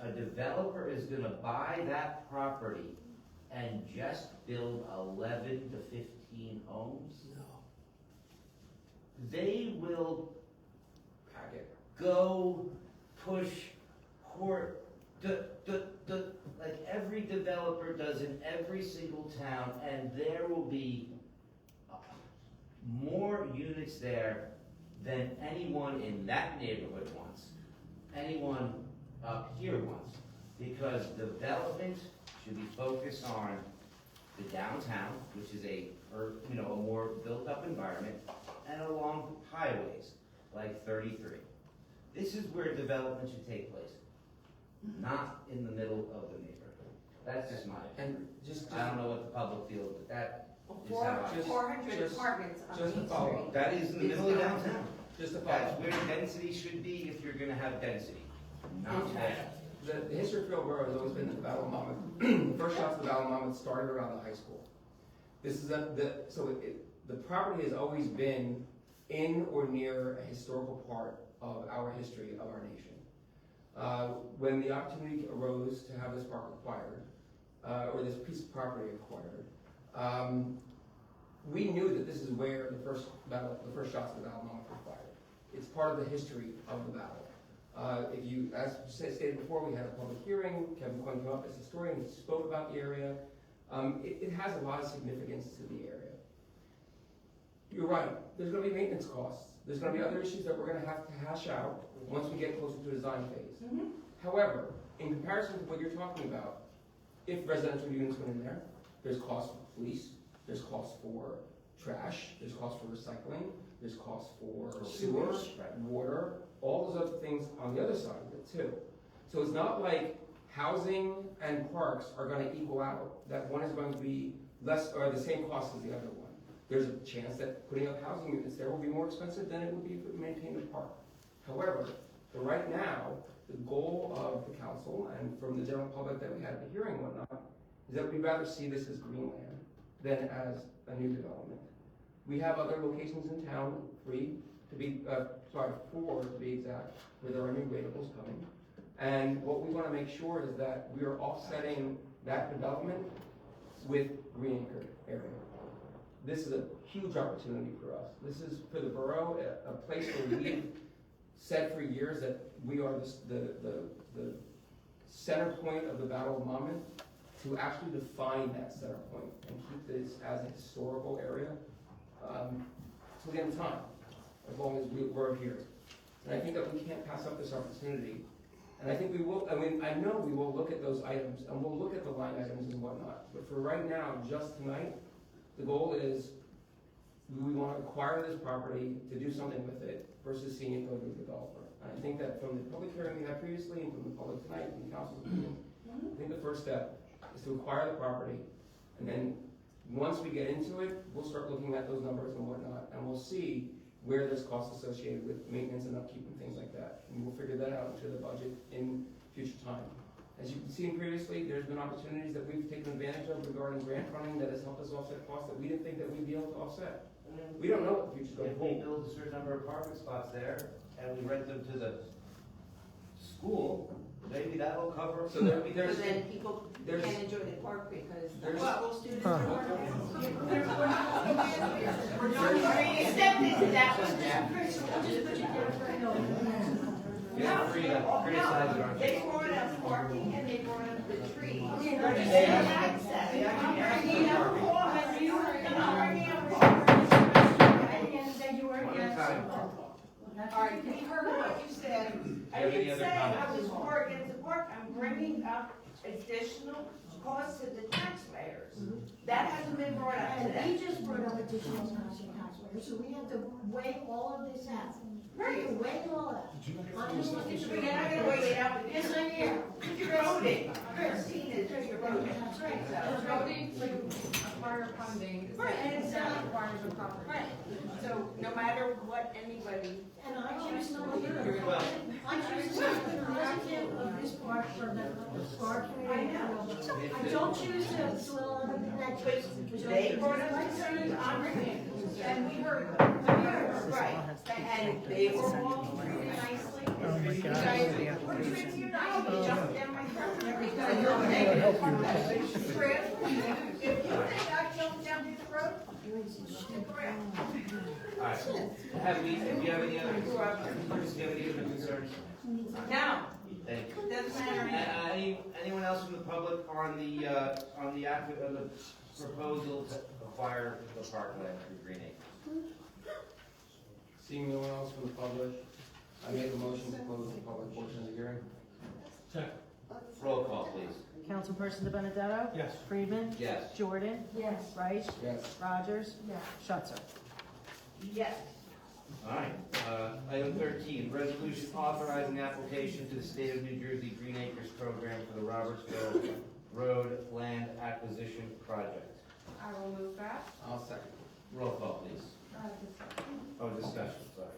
a developer is gonna buy that property and just build 11 to 15 homes, they will go push like every developer does in every single town, and there will be more units there than anyone in that neighborhood wants, anyone up here wants, because development should be focused on the downtown, which is a more built-up environment, and along highways, like 33. This is where development should take place, not in the middle of the neighborhood. That's just my opinion. I don't know what the public feels, but that is how I feel. 400 apartments on Just to Main follow Street. up. That is in the middle of downtown. Just to That's follow. where density should be if you're gonna have density, not there. The history of Field Borough has always been the Battle of Monmouth. The first shots of the Battle of Monmouth started around the high school. This is the property has always been in or near a historical part of our history of our nation. When the opportunity arose to have this park acquired, or this piece of property acquired, we knew that this is where the first shots of the Battle of Monmouth were fired. It's part of the history of the battle. If you, as stated before, we had a public hearing. Kevin Coyne came up as a historian. He spoke about the area. It has a lot of significance to the area. You're right. There's going to be maintenance costs. There's going to be other issues that we're going to have to hash out once we get closer to the design phase. However, in comparison to what you're talking about, if residential units went in there, there's costs for police, there's costs for trash, there's costs for recycling, there's costs for sewer, water, all those other things on the other side of it too. So it's not like housing and parks are going to equal out, that one is going to be less or the same cost as the other one. There's a chance that putting up housing units there will be more expensive than it would be if we maintained the park. However, for right now, the goal of the council and from the general public that we had at the hearing and whatnot, is that we'd rather see this as greenland than as a new development. We have other locations in town, four to be exact, where there are new ratables coming. And what we want to make sure is that we are offsetting that development with Green Acre area. This is a huge opportunity for us. This is for the borough, a place where we've said for years that we are the center point of the Battle of Monmouth, to actually define that center point and keep this as a historical area till the end of time, as long as we're here. And I think that we can't pass up this opportunity. And I think we will, I know we will look at those items and we'll look at the line items and whatnot. But for right now, just tonight, the goal is we want to acquire this property to do something with it versus seeing it go to a developer. And I think that from the public hearing we had previously and from the public tonight and the council's opinion, I think the first step is to acquire the property, and then once we get into it, we'll start looking at those numbers and whatnot, and we'll see where there's costs associated with maintenance and upkeep and things like that. And we'll figure that out into the budget in future time. As you've seen previously, there's been opportunities that we've taken advantage of regarding grant funding that has helped us offset costs that we didn't think that we'd be able to offset. We don't know what the future's going to If we hold. build a certain number of parking spots there and we rent them to the school, maybe that will cover. So there's But then people there's- can't enjoy the park because the there's- high school students Huh. are working. Step into that one, Jeff. Feel free to criticize it on They brought up parking and they brought up the trees. Yeah. They're just saying access. I'm bringing up parking, and I'm bringing up parking. And then you were One at a against. time. All right, we heard what you said. I Do you have any didn't other say I comments? was for or against the park. I'm bringing up additional costs to the taxpayers. That hasn't been brought up And today. we just brought up additional costs to taxpayers, so we have to weigh all of this out. Right, weigh all that. You're not gonna weigh it out. Yes, I am. You're voting. Christine is, you're voting. That's right. It's voting to acquire funding, is Right, and it's not- acquires the property. Right, so no matter what anybody. And I choose not to do it. Well- I choose not to be the resident of this park for the park community. I don't choose to dwell on that. They brought up concerns, I'm bringing it. And we heard them. Right, and they were all treated nicely. You guys were treated you nicely, you jumped down my throat every time. You're negative. Chris, if you think I jumped down your throat, stick around. All right. Do you have any other concerns? No, Thank you. doesn't matter. Anyone else from the public on the proposal to acquire the parkland through Green Acres? Seeing no one else from the public, I make a motion to close the public portion of the hearing. Roll call, please. Councilperson De Benedetto? Yes. Friedman? Yes. Jordan? Yes. Reich? Yes. Rogers? Schutzer? Yes. All right. Item 13, resolution authorizing application to the State of New Jersey Green Acres Program for the Robertsville Road Land Acquisition Project. I will move that. I'll second. Roll call, please. Oh, discussion, sorry.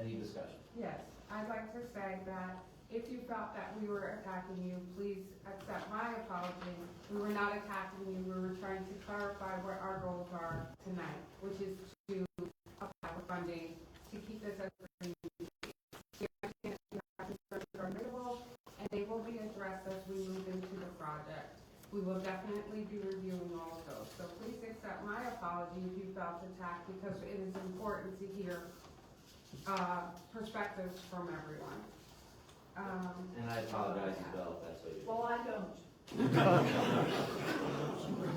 Any discussion? Yes, I'd like to say that if you felt that we were attacking you, please accept my apology. We were not attacking you, we were trying to clarify what our goals are tonight, which is to apply for funding to keep this as a and they will be addressed as we move into the project. We will definitely be reviewing all of those. So please accept my apology if you felt attacked, because it is important to hear perspectives from everyone. And I apologize as well, if that's what you. Well, I don't.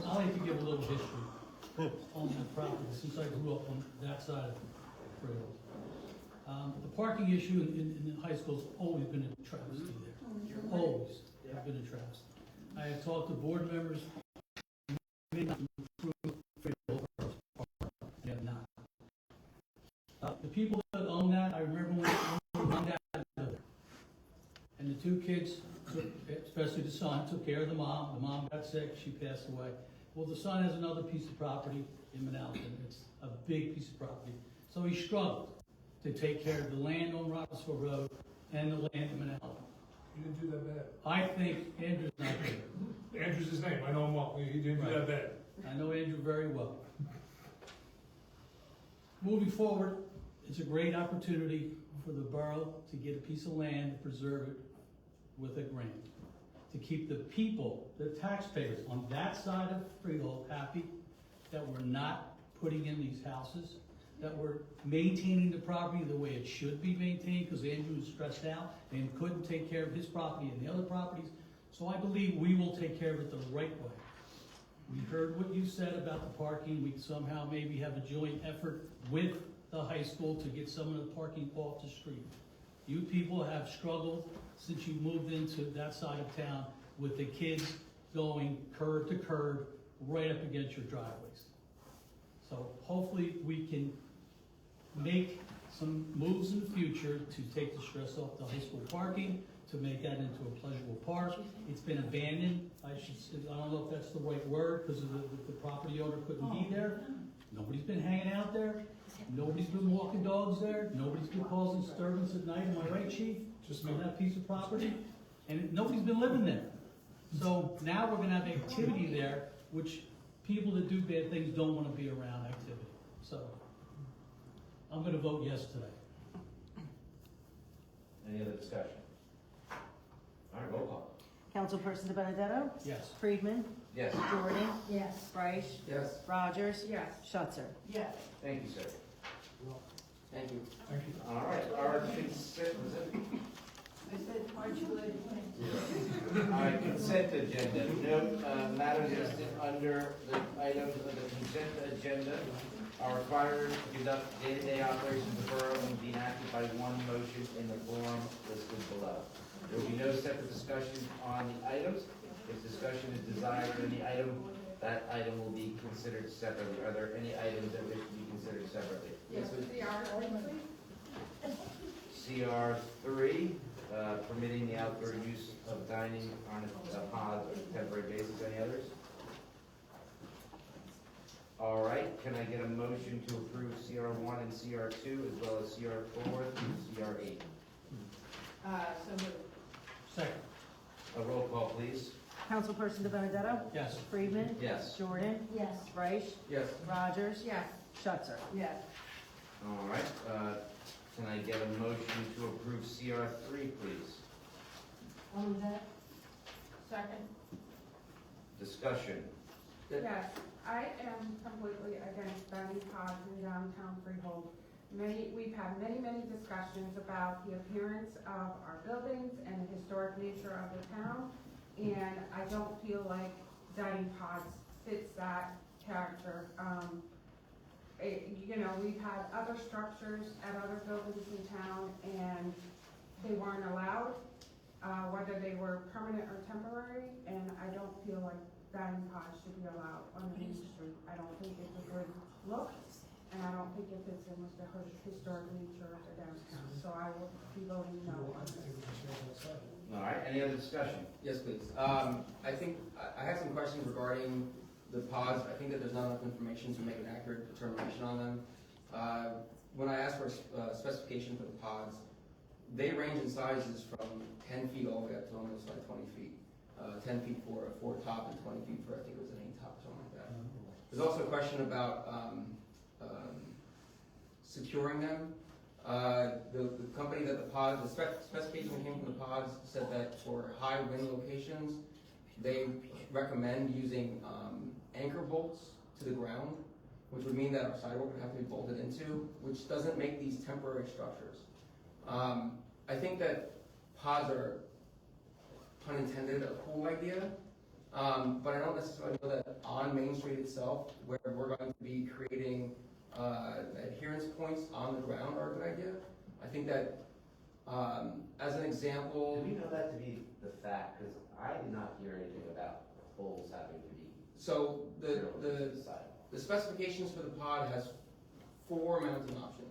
I like to give a little history on the property, since I grew up on that side of Freehold. The parking issue in the high school's always been a travesty there. Always have been a travesty. I have talked to board members, they have not. The people that own that, I remember when my dad lived there. And the two kids, especially the son, took care of the mom. The mom got sick, she passed away. Well, the son has another piece of property in Manalapan. It's a big piece of property. So he struggled to take care of the land on Robertsville Road and the land in Manalapan. You didn't do that bad. I think Andrew's not there. Andrew's his name, I know him well, he didn't do that bad. I know Andrew very well. Moving forward, it's a great opportunity for the borough to get a piece of land and preserve it with a grant. To keep the people, the taxpayers on that side of Freehold happy that we're not putting in these houses, that we're maintaining the property the way it should be maintained, because Andrew was stressed out and couldn't take care of his property and the other properties. So I believe we will take care of it the right way. We heard what you said about the parking. We somehow maybe have a joint effort with the high school to get some of the parking off the street. You people have struggled since you moved into that side of town with the kids going curb to curb right up against your driveways. So hopefully we can make some moves in the future to take the stress off the high school parking, to make that into a pleasurable park. It's been abandoned. I don't know if that's the right word, because the property owner couldn't be there. Nobody's been hanging out there. Nobody's been walking dogs there. Nobody's been causing disturbance at night. Am I right, Chief? Just on that piece of property? And nobody's been living there. So now we're gonna have activity there, which people that do bad things don't wanna be around activity. So I'm gonna vote yes today. Any other discussion? All right, roll call. Councilperson De Benedetto? Yes. Friedman? Yes. Jordan? Yes. Reich? Yes. Rogers? Yes. Shutzer? Yes. Thank you, sir. Thank you. Thank you. All right, our consent, was it? I said, aren't you late? All right, consent agenda. Note, matters listed under the items of the consent agenda are required to conduct day-to-day operations of the borough and be enacted by one motion in the form listed below. There will be no separate discussion on the items. If discussion is desired on any item, that item will be considered separately. Are there any items that wish to be considered separately? Yes, please. CR 3, permitting the outdoor use of dining on a pod on a temporary basis. Any others? All right, can I get a motion to approve CR 1 and CR 2 as well as CR 4 through CR 8? So moved. Second. A roll call, please. Councilperson De Benedetto? Yes. Friedman? Yes. Jordan? Yes. Reich? Yes. Rogers? Yes. Shutzer? Yes. All right, can I get a motion to approve CR 3, please? I'll move that. Second. Discussion. Yes, I am completely against banning pods in downtown Freehold. We've had many discussions about the appearance of our buildings and the historic nature of the town, and I don't feel like dining pods fits that character. We've had other structures at other buildings in town, and they weren't allowed, whether they were permanent or temporary, and I don't feel like dining pods should be allowed on Main Street. I don't think it's a good look, and I don't think it fits in with the historic nature of the downtown, so I will be voting no on this. All right, any other discussion? Yes, please. I think, I have some questions regarding the pods. I think that there's not enough information to make an accurate determination on them. when I asked for a specification for the pods, they range in sizes from 10 feet all the way up to almost like 20 feet. 10 feet for a four top and 20 feet for, I think it was an 8 top, something like that. There's also a question about securing them. The company that the pods, the specification that came from the pods said that for high wind locations, they recommend using anchor bolts to the ground, which would mean that our sidewalk would have to be bolted into, which doesn't make these temporary structures. I think that pods are, pun intended, a cool idea, but I don't necessarily know that on Main Street itself, where we're going to be creating adherence points on the ground are a good idea. I think that, as an example... Do we know that to be the fact? Because I did not hear anything about poles having to be... So the specifications for the pod has 4 mounting options.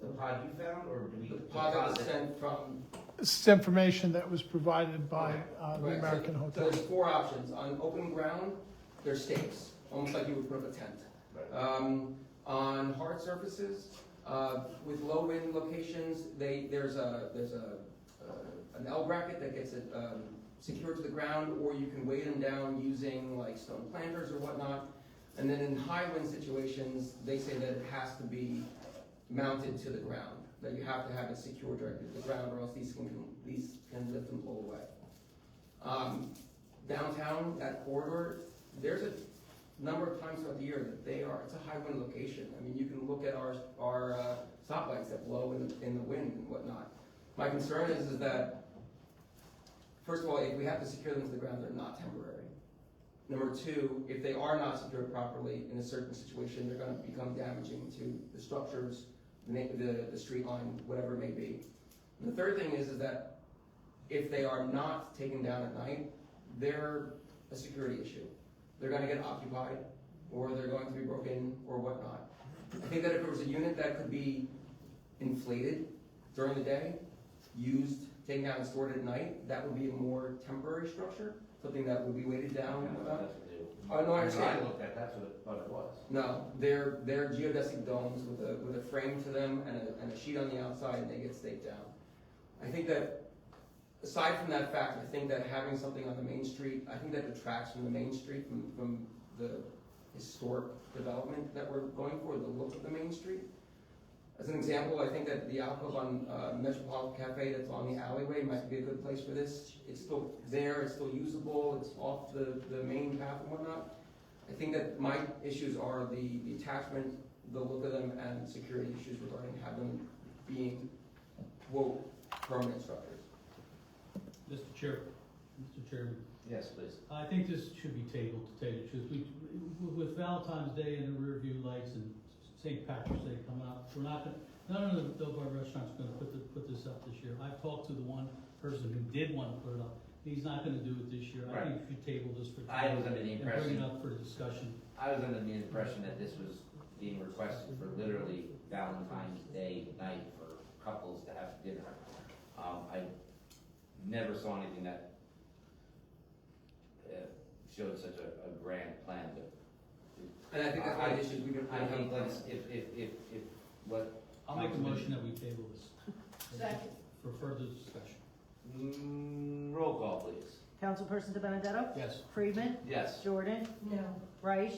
The pod you found, or do we... The pod that was sent from... This is information that was provided by the Right, American so Hotel. there's 4 options. On open ground, there's stakes, almost like you would put up a tent. Right. On hard surfaces, with low wind locations, there's an L bracket that gets it secured to the ground, or you can weight them down using like stone planters or whatnot. And then in high wind situations, they say that it has to be mounted to the ground, that you have to have it secured directly to the ground, or else these can lift and blow away. Downtown, that corridor, there's a number of times throughout the year that it's a high wind location. I mean, you can look at our stoplights that blow in the wind and whatnot. My concern is that, first of all, if we have to secure them to the ground, they're not temporary. Number 2, if they are not secured properly in a certain situation, they're going to become damaging to the structures, the street line, whatever it may be. And the third thing is that if they are not taken down at night, they're a security issue. They're going to get occupied, or they're going to be broken, or whatnot. I think that if it was a unit that could be inflated during the day, used, taken down and stored at night, that would be a more temporary structure, something that would be weighted down. Oh, no, I understand. I looked at that's what it was. No, they're geodesic domes with a frame to them and a sheet on the outside, and they get staked down. I think that, aside from that fact, I think that having something on the main street, I think that detracts from the main street, from the historic development that we're going for, the look of the main street. As an example, I think that the alcove on Metropolitan Cafe that's on the alleyway might be a good place for this. It's still there, it's still usable, it's off the main path and whatnot. I think that my issues are the attachment, the look of them, and security issues regarding having them being, quote, permanent structures. Mr. Chairman. Yes, please. I think this should be tabled, to tell you the truth. With Valentine's Day and the rear view lights and St. Patrick's Day coming up, we're not gonna, none of the our restaurants are gonna put this up this year. I've talked to the one person who did want to put it up. He's not gonna do it this year. I think you should table this for I was under the and impression... bring it up for discussion. I was under the impression that this was being requested for literally Valentine's Day night for couples to have dinner. I never saw anything that showed such a grand plan, but... And I think that's one of the issues we can... I think let's, if what... I'll make a motion that we table this. Second. For further discussion. Roll call, please. Councilperson De Benedetto? Yes. Friedman? Yes. Jordan? No. Reich?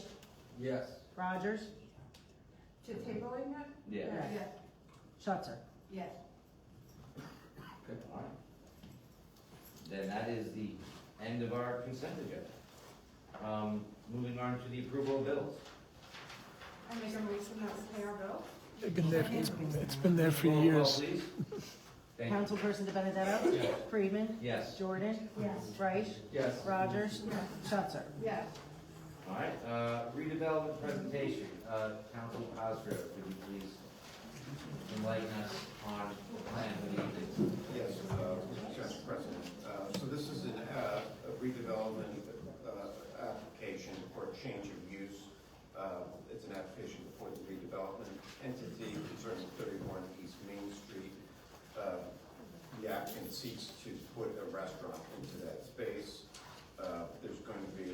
Yes. Rogers? To tabling it? Yeah. Yes. Schutzer? Yes. Okay, all right. Then that is the end of our consent agenda. Moving on to the approval of bills. I make a motion that we pay our bill. It's been there for Roll call, years. please. Thank you. Councilperson De Benedetto? Yes. Friedman? Yes. Jordan? Yes. Reich? Yes. Rogers? Schutzer? Yes. All right, redevelopment presentation. Council Cosgrove, could you please enlighten us on the plan for the evening? Yes, Mr. President. So this is a redevelopment application for change of use. It's an application for the redevelopment entity concerning 31 East Main Street. The applicant seeks to put a restaurant into that space. There's going to be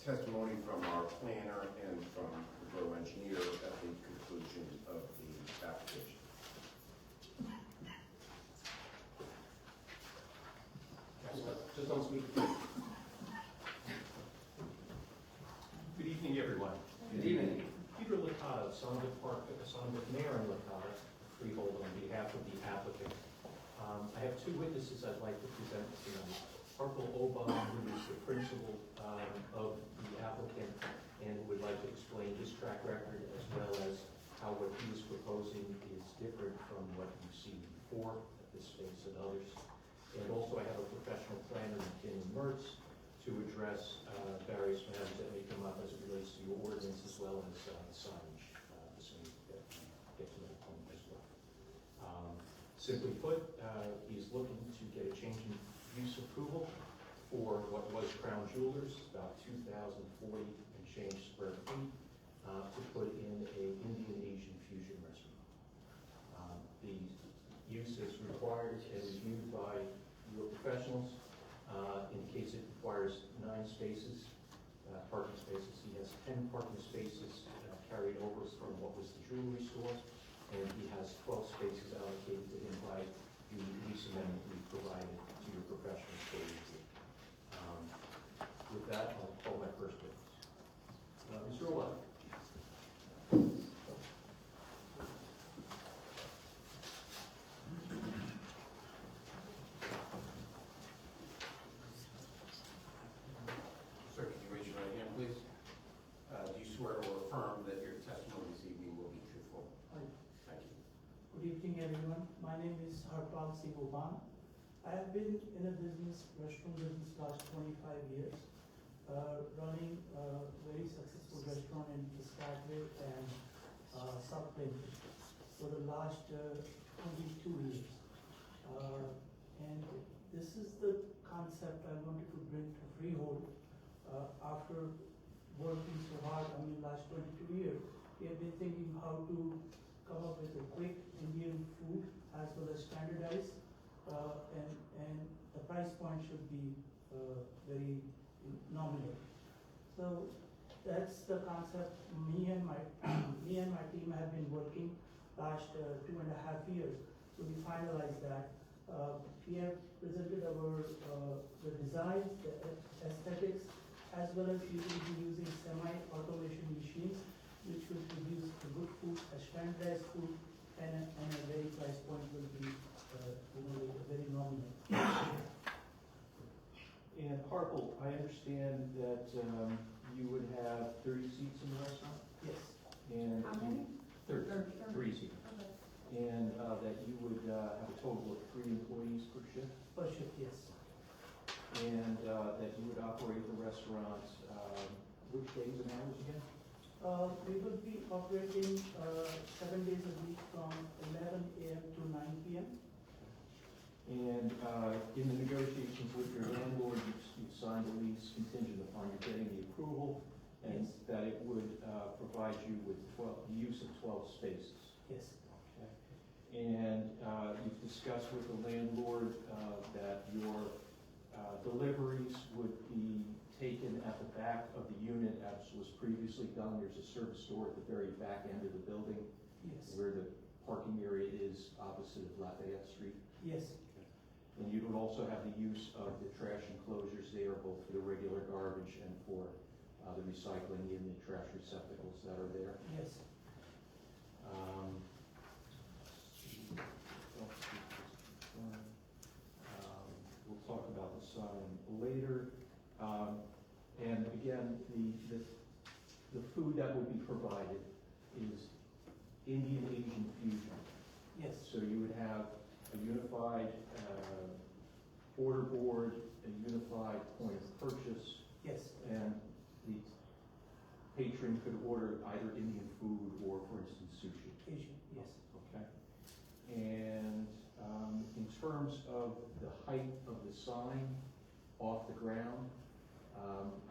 testimony from our planner and from the borough engineer conclusion of the application. Just don't speak. Good evening, everyone. Good evening. Peter Licata, son of Mayor and Licata, freehold on behalf of the applicant. I have two witnesses I'd like to present tonight. Harpal Obam, who is the principal of the applicant and would like to explain his track record as well as how what he is proposing is different from what you've seen before at this space and others. And also I have a professional planner, McKinley Mertz, to address various matters that may come up as it relates to your ordinance as well as signage. This may get to that point as well. Simply put, he's looking to get a change in use approval for what was Crown Jewelers, about 2,040 and change square feet, to put in a Indian Asian fusion restaurant. The use is required and reviewed by your professionals. Indicates it requires 9 spaces, parking spaces. He has 10 parking spaces carried over from what was the jewelry store, and he has 12 spaces allocated to him by the lease amendment we provided to your professionals for review. With that, I'll call my first witness. Mr. Olaf. Sir, can you raise your right hand, please? Do you swear or affirm that your testimony this evening will be truthful? Hi. Thank you. Good evening, everyone. My name is Harpal Singh Oban. I have been in a restaurant business last 25 years, running a very successful restaurant in Piscataway and South Plainfield for the last 22 years. And this is the concept I wanted to bring to Freehold. After working so hard, last 22 years, we have been thinking how to come up with a quick Indian food as well as standardized, and the price point should be very nominal. So that's the concept me and my team have been working last 2.5 years. So we finalized that. We have presented our the designs, the aesthetics, as well as we will be using semi-automation machines, which will produce a good food, a standardized food, and a very price point will be very nominal. And Harpal, I understand that you would have 30 seats in the restaurant? Yes. And How many? 30 seats. Okay. And that you would have a total of 3 employees per shift? Per shift, yes. And that you would operate the restaurant, which days and hours again? We will be operating 7 days a week from 11 a.m. to 9 p.m. And in the negotiations with your landlord, you've signed a lease contingent upon you getting the approval, and that it would provide you with the use of 12 spaces. Yes. Okay. And you've discussed with the landlord that your deliveries would be taken at the back of the unit as was previously done. There's a service door at the very back end of the building. Yes. Where the parking area is opposite of Lafayette Street. Yes. And you would also have the use of the trash enclosures there, both for the regular garbage and for the recycling in the trash receptacles that are there. Yes. We'll talk about the sign later. And again, the food that would be provided is Indian Asian fusion. Yes. So you would have a unified order board, a unified point of purchase. Yes. And the patron could order either Indian food or, for instance, sushi. Asian, yes. Okay. And in terms of the height of the sign off the ground,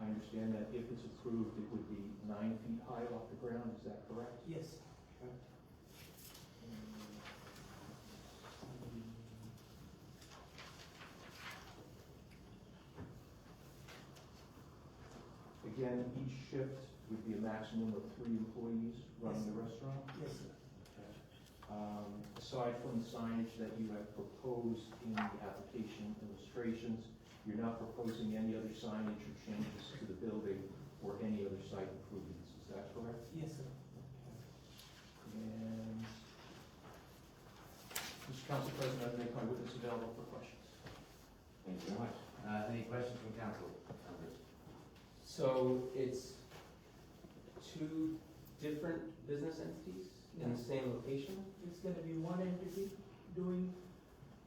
I understand that if it's approved, it would be 9 feet high off the ground. Is that correct? Yes. Okay. Again, each shift would be a maximum of 3 employees running the restaurant? Yes, sir. Aside from the signage that you have proposed in the application illustrations, you're not proposing any other signage or changes to the building or any other site improvements, is that correct? Yes, sir. And, Mr. Council President, I make my witness available for questions. Thank you very much. Any questions from council members? So it's 2 different business entities in the same location? It's gonna be one entity doing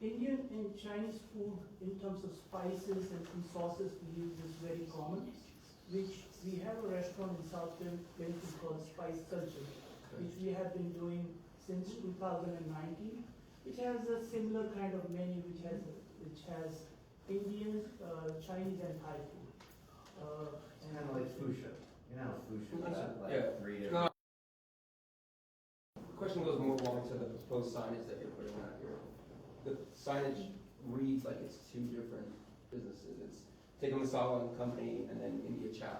Indian and Chinese food in terms of spices and some sauces we use is very common, which we have a restaurant in South Bend called Spice Culture, which we have been doing since 2019, which has a similar kind of menu, which has Indian, Chinese and Thai food. It's kind of like Fusha. You know, Fusha, like Yeah. 3 No. different. The question goes more along to the proposed signage that you're putting out here. The signage reads like it's 2 different businesses. It's Tikka Masala and Company and then India Chow.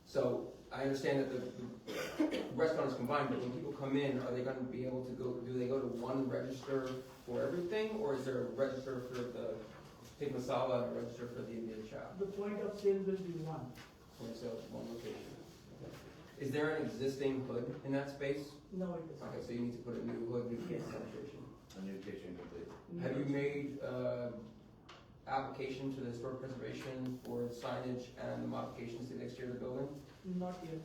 So I understand that the restaurant is combined, but when people come in, are they gonna be able to go, do they go to one register for everything? Or is there a register for the Tikka Masala and a register for the India Chow? The point of sale will be one. Point of sale is one location. Okay. Is there an existing hood in that space? No, it isn't. Okay, so you need to put a new hood, new Yes. penetration. A new kitchen complete. Have you made application to the historic preservation for signage and the modifications to the exterior of the building? Not yet.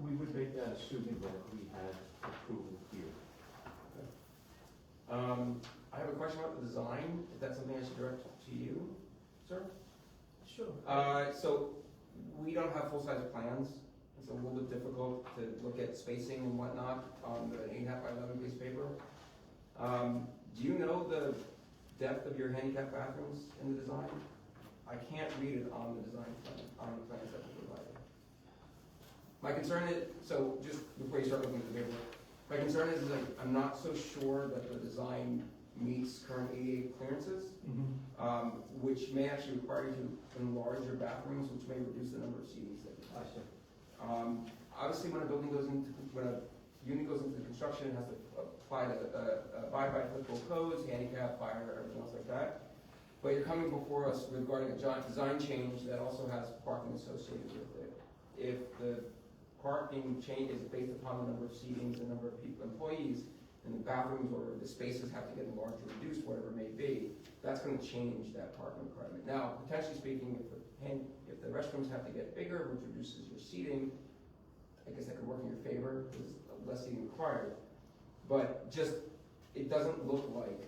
We would make that assuming that we had approval here. I have a question about the design, if that's something I should direct to you, sir? Sure. So we don't have full-size plans. It's a little bit difficult to look at spacing and whatnot on the 8.5 by 11 piece of paper. Do you know the depth of your handicap bathrooms in the design? I can't read it on the design plan, on the plans that were provided. My concern is, so just before you start looking at the paperwork, my concern is like, I'm not so sure that the design meets current ADA clearances, which may actually require you to enlarge your bathrooms, which may reduce the number of seatings that you have. Obviously, when a unit goes into construction, it has to apply to, abide by applicable codes, handicap, fire, everything else like that. But you're coming before us regarding a design change that also has parking associated with it. If the parking change is based upon the number of seatings, the number of employees, and the bathrooms or the spaces have to get enlarged or reduced, whatever it may be, that's going to change that parking requirement. Now, potentially speaking, if the restrooms have to get bigger, which reduces your seating, I guess that could work in your favor, because less seating required. But just, it doesn't look like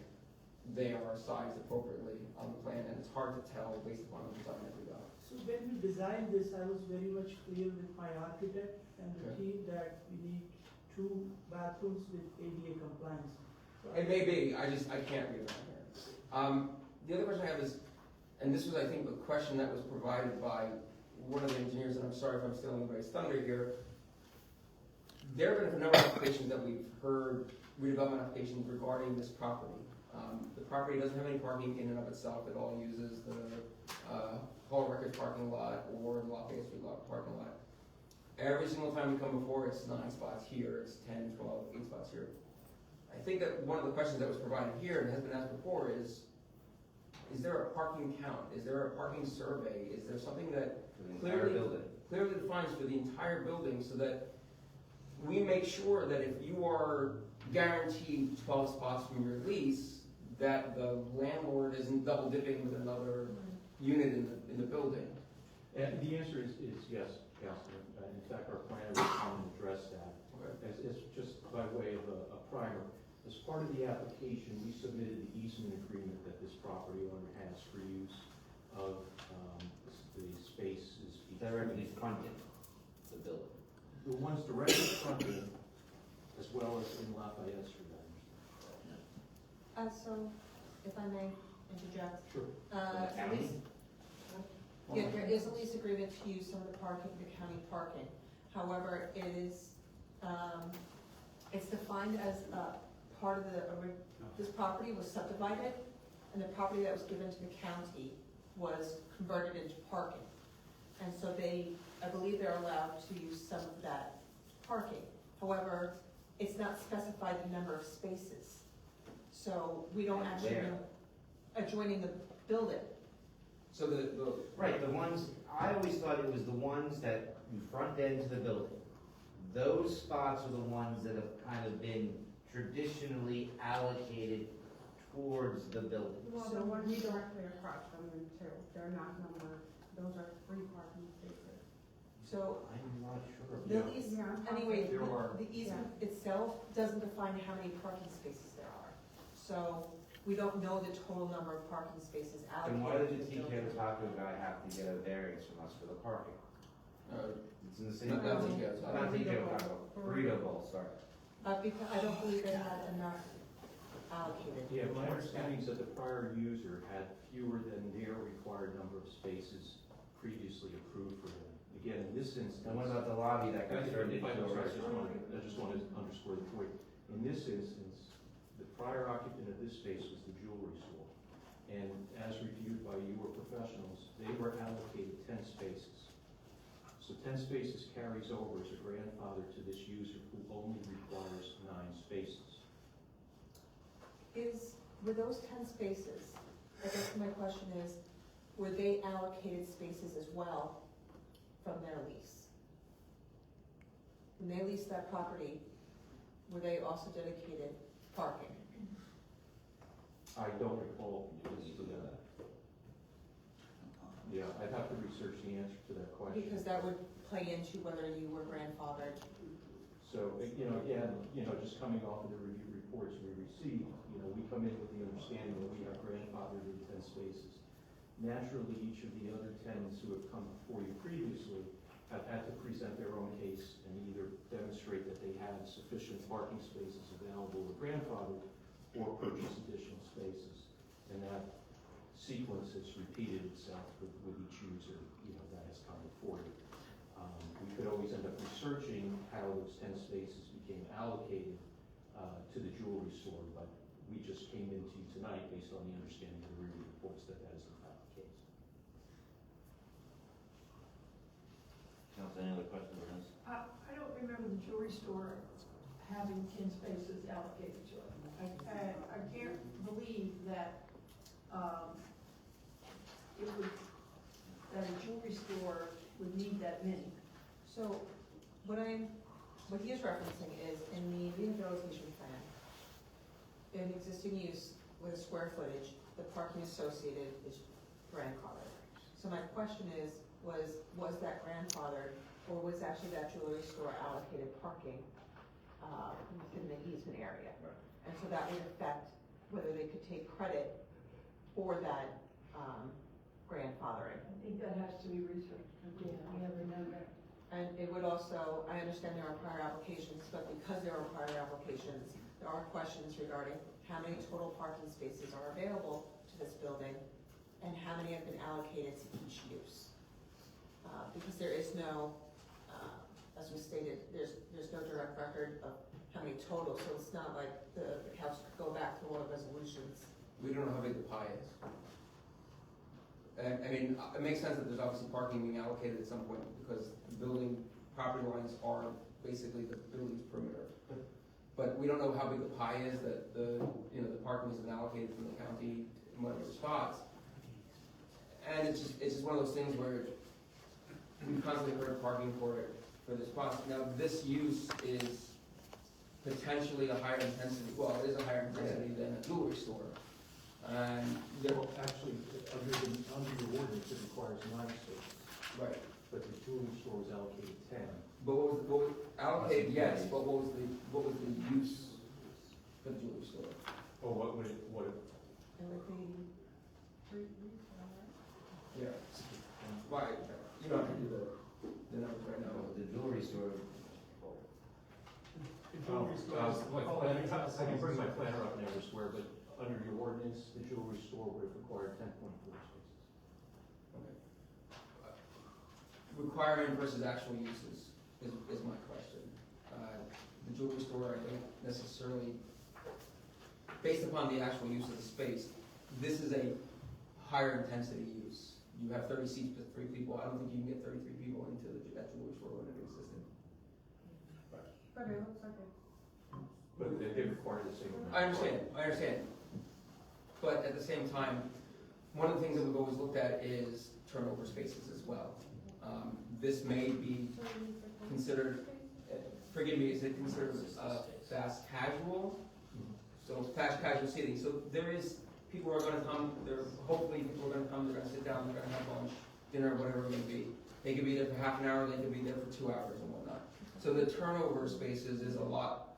they are sized appropriately on the plan, and it's hard to tell based upon the design that we got. So when we designed this, I was very much clear with my architect and the team that we need 2 bathrooms with ADA compliance. It may be, I can't read it on here. The other question I have is, and this was, I think, a question that was provided by one of the engineers, and I'm sorry if I'm stealing anybody's thunder here. There have been a number of applications that we've heard, redevelopment applications regarding this property. The property doesn't have any parking in and of itself. It all uses the Hall Records parking lot or the Lafayette Street lot parking lot. Every single time we come before, it's 9 spots here, it's 10, 12, 8 spots here. I think that one of the questions that was provided here and has been asked before is there a parking count? Is there a parking survey? Is there something that clearly defines for the entire building so that we make sure that if you are guaranteed 12 spots from your lease, that the landlord isn't double dipping with another unit in the building? And the answer is yes, Councilman. In fact, our planner will come and address that. As just by way of a primer, as part of the application, we submitted the easement agreement that this property owner has for use of the spaces. Directly fronting the building. The ones directly fronting, as well as in Lafayette Street. So, if I may interject. Sure. Yeah, there is a lease agreement to use some of the parking, the county parking. However, it is, it's defined as part of this property was subdivided, and the property that was given to the county was converted into parking. And so I believe they're allowed to use some of that parking. However, it's not specified the number of spaces. So we don't actually know, adjoining the building. So Right, the ones, I always thought it was the ones that you front end to the building. Those spots are the ones that have kind of been traditionally allocated towards the building. Well, the ones directly across from them too, they're not numbered, those are free parking spaces. So I'm not sure. the lease, anyway, There are- the easement itself doesn't define how many parking spaces there are. So we don't know the total number of parking spaces allocated. Then why did the to the TK building. Taco guy have to get a variance from us for the parking? It's in the same. Not TK Taco. Not TK Taco, Burrito Bowl, sorry. Because I don't believe they had enough allocated. Yeah, my understanding is that the prior user had fewer than their required number of spaces previously approved for them. Again, in this instance. And what about the lobby that got turned into a restaurant? I just wanted to underscore the point. In this instance, the prior occupant of this space was the jewelry store. And as reviewed by your professionals, they were allocated 10 spaces. So 10 spaces carries over as a grandfather to this user who only requires 9 spaces. Were those 10 spaces, I guess my question is, were they allocated spaces as well from their lease? When they leased that property, were they also dedicated parking? I don't recall because yeah, I'd have to research the answer to that question. Because that would play into whether you were grandfathered. So, again, just coming off of the review reports we received, we come in with the understanding that we are grandfathered in 10 spaces. Naturally, each of the other tenants who have come before you previously have had to present their own case and either demonstrate that they have sufficient parking spaces available with grandfather or purchase additional spaces. And that sequence has repeated itself with each user, that has come before you. We could always end up researching how those 10 spaces became allocated to the jewelry store, but we just came into you tonight based on the understanding of the review reports that is in fact the case. Council, any other questions on this? I don't remember the jewelry store having 10 spaces allocated to it. I can't believe that, that a jewelry store would need that many. So what he is referencing is in the rehabilitation plan, in existing use with a square footage, the parking associated is grandfathered. So my question is, was that grandfathered, or was actually that jewelry store allocated parking within the easement area? And so that would affect whether they could take credit for that grandfathering. I think that has to be researched. Yeah, we never know that. And it would also, I understand there are prior applications, but because there are prior applications, there are questions regarding how many total parking spaces are available to this building and how many have been allocated to each use. Because there is no, as we stated, there's no direct record of how many total, so it's not like the council could go back to one of resolutions. We don't know how big the pie is. I mean, it makes sense that there's obviously parking being allocated at some point because the building property lines are basically the building's perimeter. But we don't know how big the pie is that the parking has been allocated from the county in whatever spots. And it's just one of those things where we constantly heard parking for the spots. Now, this use is potentially a higher intensity, well, it is a higher intensity than a jewelry store. And Well, actually, under your ordinance, it requires 9 spaces. Right. But the jewelry store was allocated 10. But what was allocated, yes, but what was the use for the jewelry store? Or what would it, It would be Yeah. Why, you don't have to do the numbers right now. The jewelry store. I can bring my planner up and swear, but under your ordinance, the jewelry store would have required 10.4 spaces. Okay. Requirement versus actual uses is my question. The jewelry store, I don't necessarily, based upon the actual use of the space, this is a higher intensity use. you have 30 seats with 3 people, I don't think you can get 33 people into that jewelry store when it existed. But it looks like it. But they require the same. I understand. But at the same time, one of the things that we've always looked at is turnover spaces as well. This may be considered, forgive me, is it considered fast casual? So fast casual seating. So there is, people are gonna come, hopefully people are gonna come, they're gonna sit down, they're gonna have lunch, dinner, whatever it may be. They could be there for half an hour, they could be there for 2 hours and whatnot. So the turnover spaces is a lot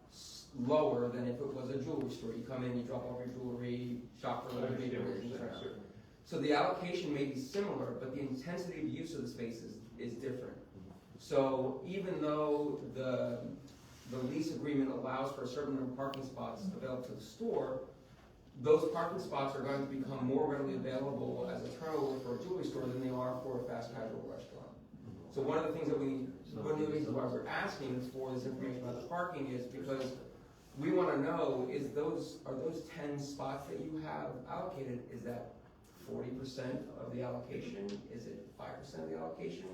lower than if it was a jewelry store. You come in, you drop off your jewelry, shop for a little bit, and turn out. So the allocation may be similar, but the intensity of use of the space is different. So even though the lease agreement allows for a certain number of parking spots available to the store, those parking spots are going to become more readily available as a turnover for a jewelry store than they are for a fast casual restaurant. So one of the things that one of the reasons why we're asking for this information about the parking is because we want to know, are those 10 spots that you have allocated, is that 40% of the allocation? Is it 5% of the allocation?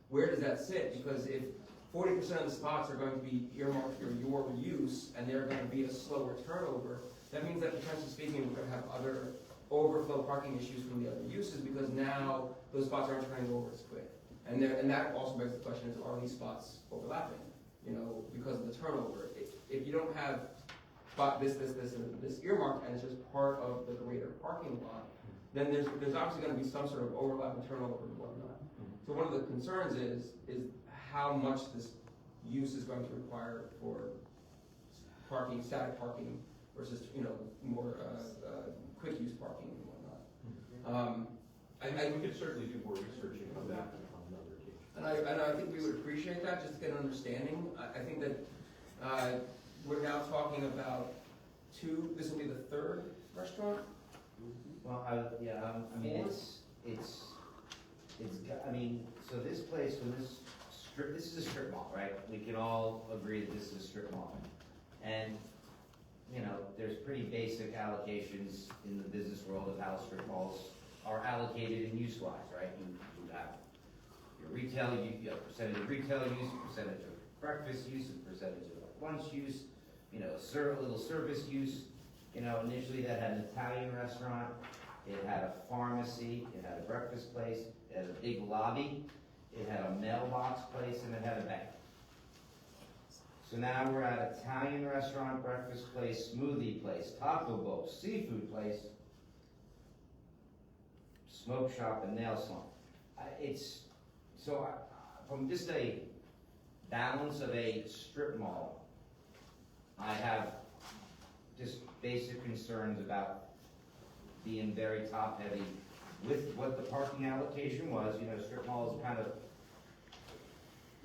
Where does that sit? Because if 40% of the spots are going to be earmarked for your use and they're going to be a slower turnover, that means that potentially speaking, we're going to have other overflow parking issues from the other uses because now those spots aren't turning over as quick. And that also begs the question is, are these spots overlapping? You know, because of the turnover. If you don't have spot this, and this earmark, and it's just part of the greater parking lot, then there's obviously going to be some sort of overlap and turnover and whatnot. So one of the concerns is how much this use is going to require for parking, static parking, versus more quick use parking and whatnot. We could certainly do more research and come back on another occasion. And I think we would appreciate that just to get an understanding. I think that we're now talking about this will be the 3rd restaurant. Well, I mean, so this place, this is a strip mall, right? We can all agree that this is a strip mall. And, there's pretty basic allocations in the business world of how strip malls are allocated in use-wise, right? You have your retail, you have percentage of retail use, percentage of breakfast use, a percentage of lunch use, a little service use. Initially that had an Italian restaurant, it had a pharmacy, it had a breakfast place, it had a big lobby, it had a mailbox place, and it had a bank. So now we're at Italian restaurant, breakfast place, smoothie place, taco bowl, seafood place, smoke shop, and nail salon. From just a balance of a strip mall, I have just basic concerns about being very top heavy with what the parking allocation was. Strip mall is kind of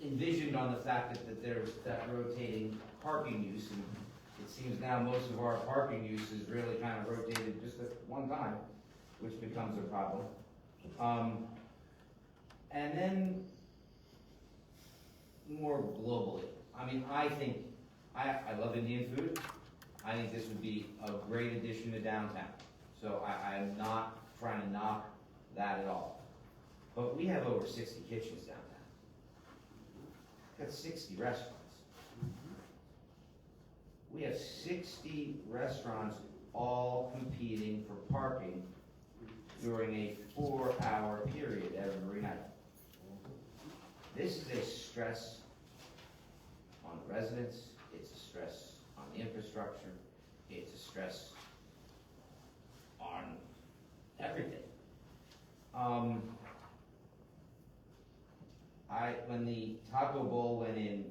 envisioned on the fact that there's that rotating parking use, and it seems now most of our parking use is really kind of rotated just at one time, which becomes a problem. And then more globally, I think I love Indian food. I think this would be a great addition to downtown. So I'm not trying to knock that at all. But we have over 60 kitchens downtown. We've got 60 restaurants. We have 60 restaurants all competing for parking during a 4-hour period every night. This is a stress on the residents, it's a stress on the infrastructure, it's a stress on everything. When the taco bowl went in,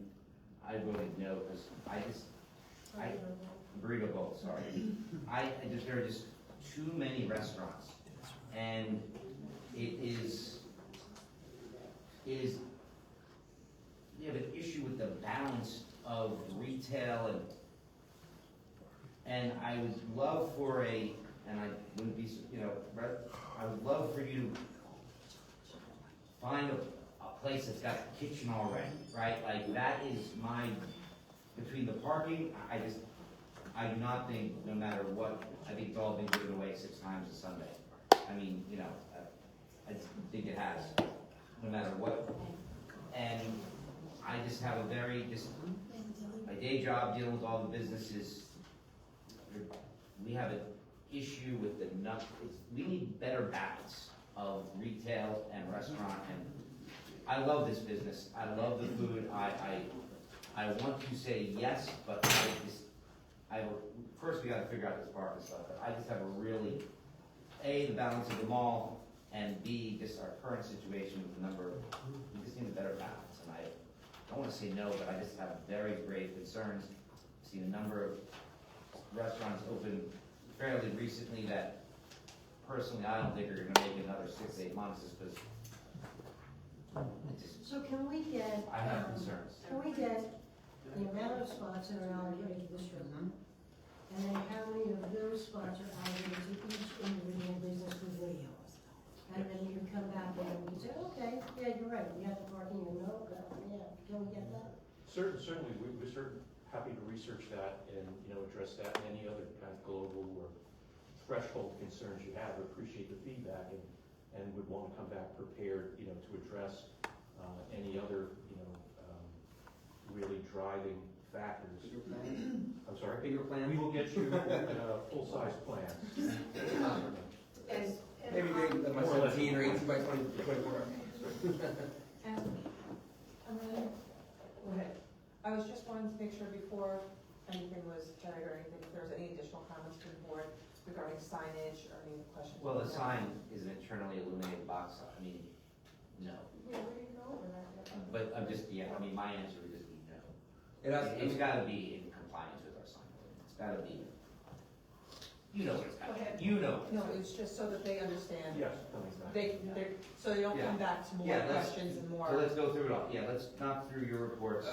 I voted no because burrito bowl, sorry. There are just too many restaurants, and it is you have an issue with the balance of retail and I would love for I would love for you to find a place that's got a kitchen already, right? Like that is between the parking, I do not think, no matter what, I think it's all been given away 6 times a Sunday. I think it has, no matter what. And I just have a my day job dealing with all the businesses, we have an issue with we need better balance of retail and restaurant, and I love this business, I love the food, I want to say yes, but first we gotta figure out this parking stuff, but I just have a really, A, the balance of the mall, and B, just our current situation with the number, we just need a better balance, and I don't wanna say no, but I just have very grave concerns. I've seen a number of restaurants open fairly recently that personally I don't think are gonna make another 6 to 8 months just because So can we get? I have concerns. Can we get the amount of spots that are allocated to this room? And then how many of those spots are allocated to each individual business with radio? And then you can come back and you can say, okay, yeah, you're right, we have the parking, and no, yeah, can we get that? Certainly, we're certainly happy to research that and, address that and any other kind of global or threshold concerns you have. Appreciate the feedback and would want to come back prepared, to address any other, really driving factors. Bigger plan? I'm sorry? Bigger plan? We will get you full-size plans. And maybe they, my 17 or 18 by 24. And, go ahead. I was just wanting to make sure before anything was carried or anything, if there was any additional comments from the board regarding signage or any questions. Well, the sign is an internally illuminated box, no. Yeah, we didn't go over that yet. But I'm just, my answer would just be no. It's gotta be in compliance with our sign ordinance, it's gotta be, what it's gotta Go ahead. be, No, it's just so that they understand. Yes. So they don't Yeah. come back to more Yeah, let's- questions and more. So let's go through it all, let's knock through your reports,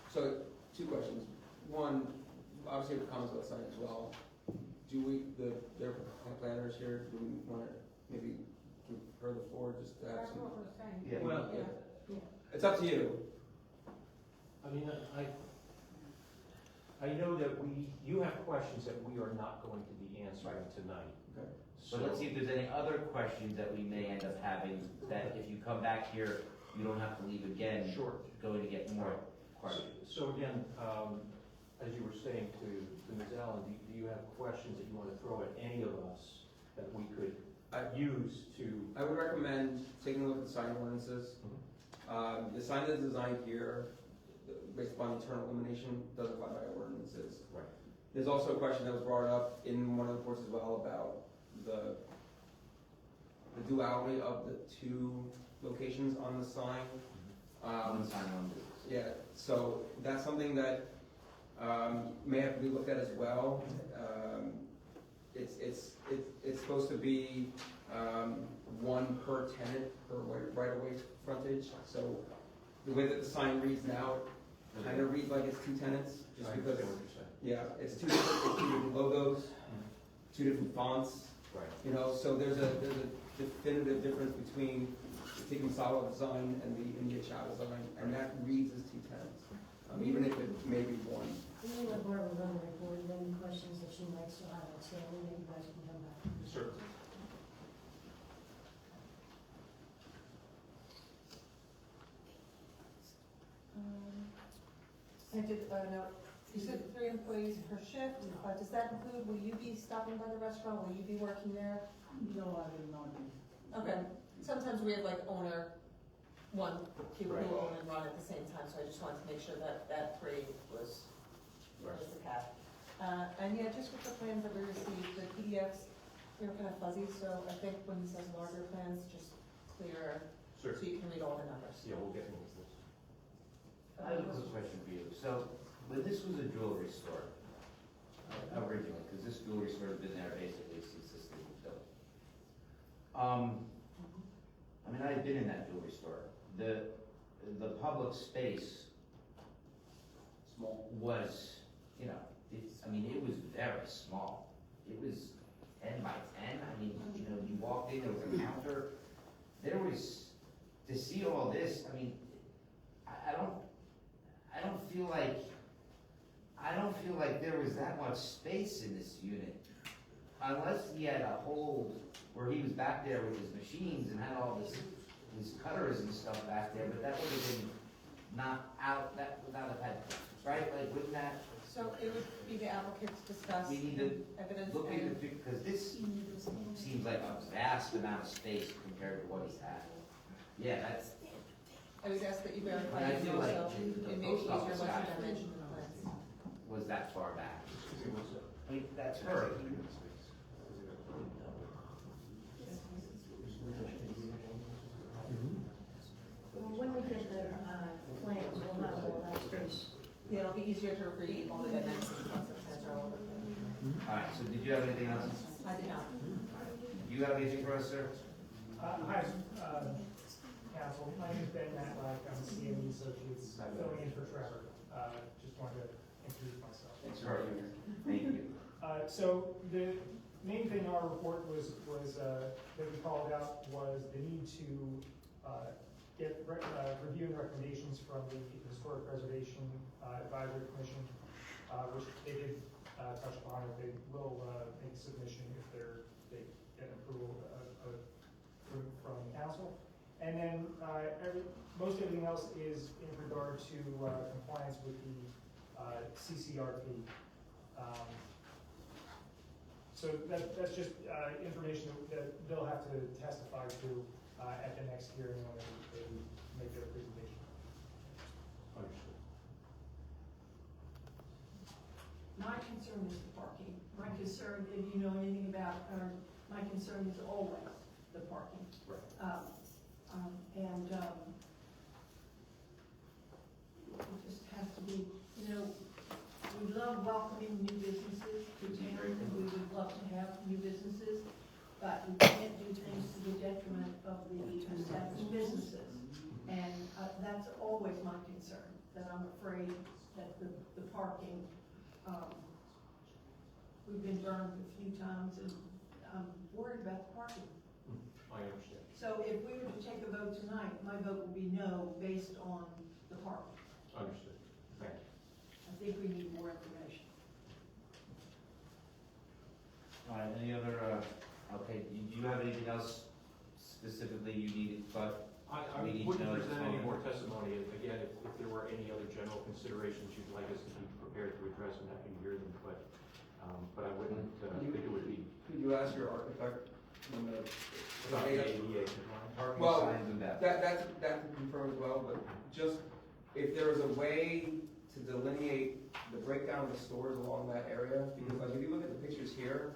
So, 2 questions. One, obviously the comments about sign as well. Do their planners here, do we want to maybe give her the floor just to have That's some? what we're saying. Yeah. Well, Yeah. it's up to you. I know that you have questions that we are not going to be answering tonight. Okay. So let's see if there's any other questions that we may end up having, that if you come back here, you don't have to leave again. Sure. Going to get more questions. So again, as you were saying to Ms. Allen, do you have questions that you want to throw at any of us that we could use to? I would recommend taking a look at the sign ordinances. The sign that's designed here, based upon internal illumination, does apply by ordinances. Right. There's also a question that was brought up in one of the reports as well about the duality of the 2 locations on the sign. One sign, one business. Yeah, so that's something that may have to be looked at as well. It's supposed to be 1 per tenant per right-of-way frontage. So the way that the sign reads now, it kind of reads like it's 2 tenants, just I because. understand what you're saying. Yeah, it's 2 different logos, 2 different fonts. Right. So there's a definitive difference between the Tiki Masala design and the India Chow design, and that reads as 2 tenants, even if it may be 1. We may let Barbara run the report, and any questions that she might still have outstanding, maybe you guys can come back. Certainly. I did, note, you said 3 employees per shift, does that include, will you be stopping by the restaurant, will you be working there? No, I will not be. Okay, sometimes we have like people who own and run at the same time, so I just wanted to make sure that 3 was the cap. And just with the plans that we received, the PDFs, they were kind of fuzzy, so I think when he says larger plans, just clearer, so you can read all the numbers. Yeah, we'll get into this. I have a quick question for you. So, when this was a jewelry store, originally, because this jewelry store has been there basically since this thing was built. I've been in that jewelry store. The public space was, it was very small. It was 10 by 10. You walked in, there was a counter. There was, to see all this, I don't feel like there was that much space in this unit. Unless he had a whole where he was back there with his machines and had all this, his cutters and stuff back there, but that would have been not out, that would not have had, right, like, wouldn't that, So it would be the applicant to discuss we need to evidence look into, and because this seems like a vast amount of space compared to what he's had. Yeah, that's, I would ask that you verify And I it feel like also. the It may be post easier office once guy you dimension the plans. was that far back. I mean, that's her. Well, when we get the, plans, we'll have all that space. Yeah, it'll be easier to read all the dimensions once the plans are all over. All right, so did you have anything else? I did not. Do you have anything for us, sir? Hi, council, my name is Ben Matlack, I'm CME Associates, filling in for Trevor. Just wanted to introduce myself. Thanks for having me. Thank you. So the main thing in our report was that we called out was the need to get review and recommendations from the Historic Preservation Advisory Commission, which they did touch upon. They will make submission if they get approval from council. And then most everything else is in regard to compliance with the CCRP. So that's just information that they'll have to testify to at the next hearing when they make their presentation. Understood. My concern is the parking. My concern, if you know anything about, my concern is always the parking. Right. It just has to be, we love welcoming new businesses to town, and we would love to have new businesses, but we can't do things to the detriment of the established businesses. And that's always my concern, that I'm afraid that the parking, we've been burned a few times, and I'm worried about the parking. I understand. So if we were to take a vote tonight, my vote would be no, based on the parking. Understood. Thank you. I think we need more information. All right, any other, okay, do you have anything else specifically you needed, but I we need to wouldn't know present this any more moment? testimony. Again, if there were any other general considerations you'd like us to be prepared to address, I'm happy to hear them, but I wouldn't think it would be Could you ask your architect? about the ADA compliant. Parking Well, signs and that. that can confirm as well, but just, if there is a way to delineate the breakdown of the stores along that area, because like if you look at the pictures here,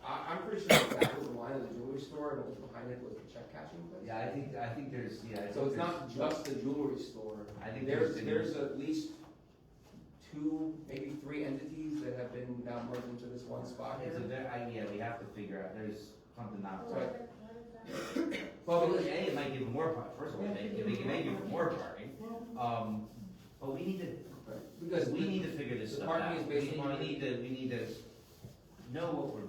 I'm pretty sure that was the line of the jewelry store, and what was behind it was the check cashing place. Yeah, I think there's, yeah. I So think it's not there's- just the jewelry store. I think There's at least 2, maybe 3 entities that have been now merged into this one spot It's here. a very, yeah, we have to figure out, there's something not Right. right. Well, it might give them more parking, first of all, they may give them more parking, but we need to, Because we need to figure this the stuff parking out. is based upon- We need to know what we're,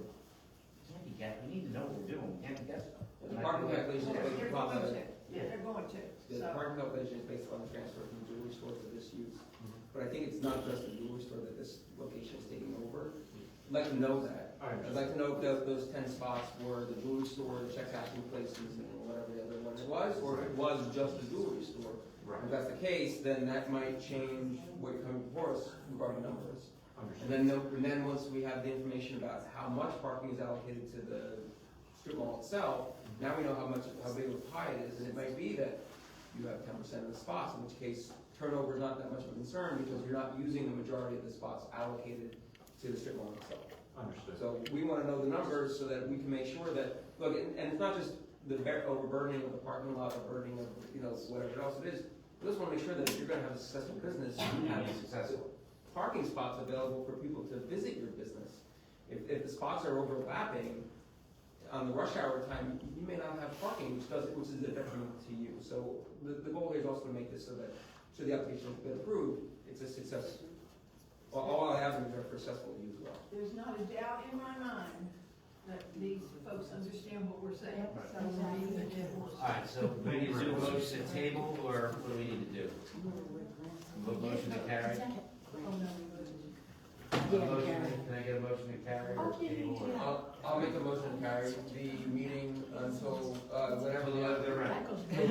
can't be guessing, we need to know what we're doing, we can't be guessing. The parking calculation is based They're upon going the, to, they're going to, the so. parking calculation is based upon the transfer from the jewelry store to this use. But I think it's not just the jewelry store that this location is taking over. I'd like to know that. I'd like to know if those 10 spots were the jewelry store, the check cashing places, and whatever the other one it was, or if it was just the jewelry store. If that's the case, then that might change what you're coming before us regarding numbers. And then once we have the information about how much parking is allocated to the strip mall itself, now we know how big of a pie it is, and it might be that you have 10% of the spots, in which case turnover is not that much of a concern because you're not using the majority of the spots allocated to the strip mall itself. Understood. So we want to know the numbers so that we can make sure that, look, and it's not just the overburdening of the parking lot, or burdening of, whatever else it is. We just want to make sure that if you're going to have a successful business, you have parking spots available for people to visit your business. If the spots are overlapping on the rush hour time, you may not have parking, which is a detriment to you. So the goal here is also to make this so that should the application get approved, it's a success. Well, all avenues are successful to you as well. There's not a doubt in my mind that these folks understand what we're saying. So we're beating a dead horse. All right, so we need to do a motion to table, or what do we need to do? Vote motion to carry? Oh, no, we voted. Can I get a motion to carry or table? Or- I'll make the motion to carry the meeting until, whenever Until they're ready.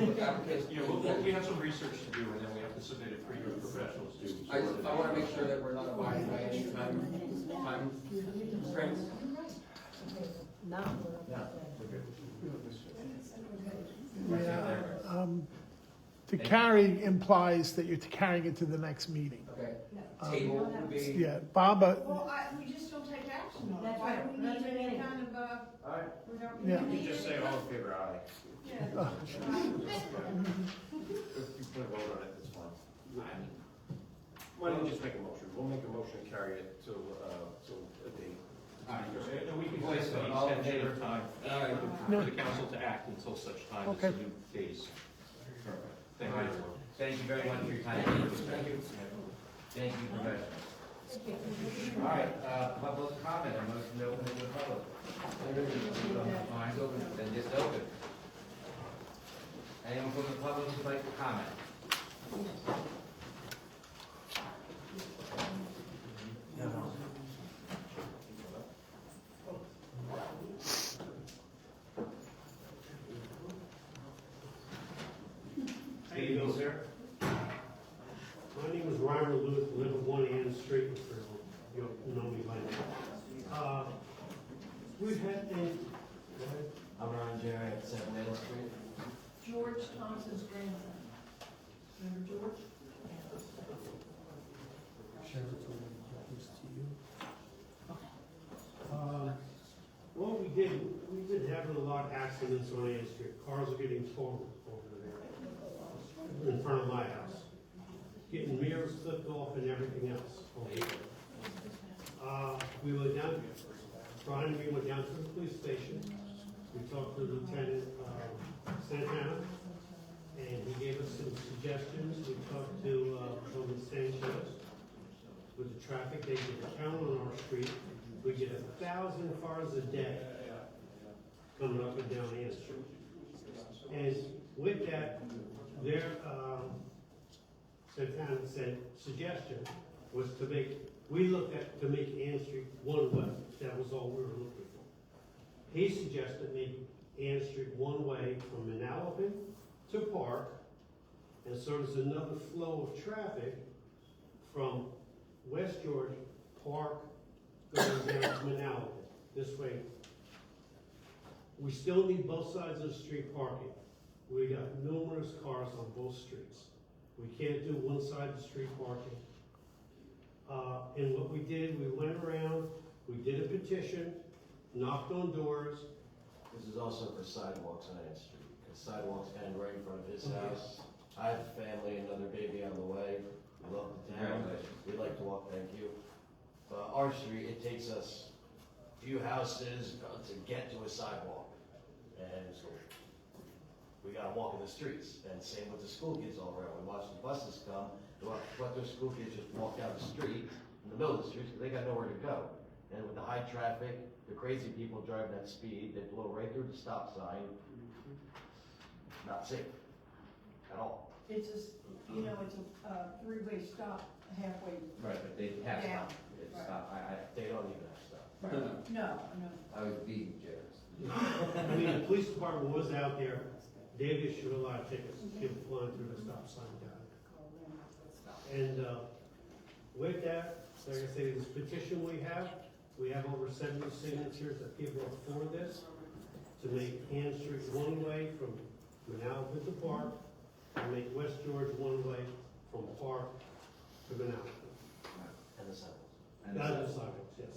the application. Yeah, we have some research to do, and then we have to submit it for your professionals to. I wanna make sure that we're not abiding by any time constraints. No. No, we're good. To carry implies that you're carrying it to the next meeting. Okay. Table would be. Yeah, Bob, Well, we just don't take action on it. That's Why right. do we That's need what I any mean. kind of, Alright. we don't Yeah. need You any. just say all in favor, aye. Yeah. If you put a vote on it, that's fine. Why don't you just make a motion? We'll make a motion to carry it to a date. And we can Voice set vote, all in a favor? time Aye. for the council to act until such time as the Okay. new days. Thank All right. you. Thank you very much for your time. Thank you. Thank you, professionals. All right, public comment, a motion to open to the public. Mine's open, then just open. Anyone from the public who'd like to comment? No. How you doing, sir? My name is Robert Lewis, live at 1 Ann Street in Fairfield. You know me by now. We've had things, go ahead. I'm Ron Jerry at 7 Main Street. George Thompson's grandson. Remember George? What we did, we've been having a lot of accidents on Ann Street. Cars are getting totaled over there in front of my house. Getting mirrors flipped off and everything else. We went down, Brian and me went down to the police station. We talked to Lieutenant Santana, and he gave us some suggestions. We talked to Tony Sanchez with the traffic. They did a count on our street. We get 1,000 cars a day coming up and down Ann Street. And with that, their Santana said suggestion was to make, we looked at to make Ann Street one way. That was all we were looking for. He suggested making Ann Street one way from Manalapan to Park, and so there's another flow of traffic from West George, Park, going down to Manalapan. This way, we still need both sides of the street parking. We got numerous cars on both streets. We can't do one side of the street parking. And what we did, we went around, we did a petition, knocked on doors. This is also for sidewalks on Ann Street, because sidewalks end right in front of his Okay. house. I have a family, another baby on the way. We love the town. We'd like to walk, thank you. Our street, it takes us a few houses to get to a sidewalk. And so we gotta walk in the streets. And same with the school kids all around. We watch the buses come, but those school kids just walk down the street, in the middle of the street, because they got nowhere to go. And with the high traffic, the crazy people driving at speed, they blow right through the stop sign. Not safe at all. It's a, it's a three-way stop halfway. Right, but they have down. stopped. It's stop, They don't even have stuff. No. I was being generous. I mean, the police department was out there. They've issued a lot of tickets, people flying through the stop sign down. And with that, like I say, this petition we have over 70 signatures that people are for this, to make Ann Street one way from Manalapan to Park, and make West George one way from Park to Manalapan. And the sidewalks. And Not so- the sidewalks, yes.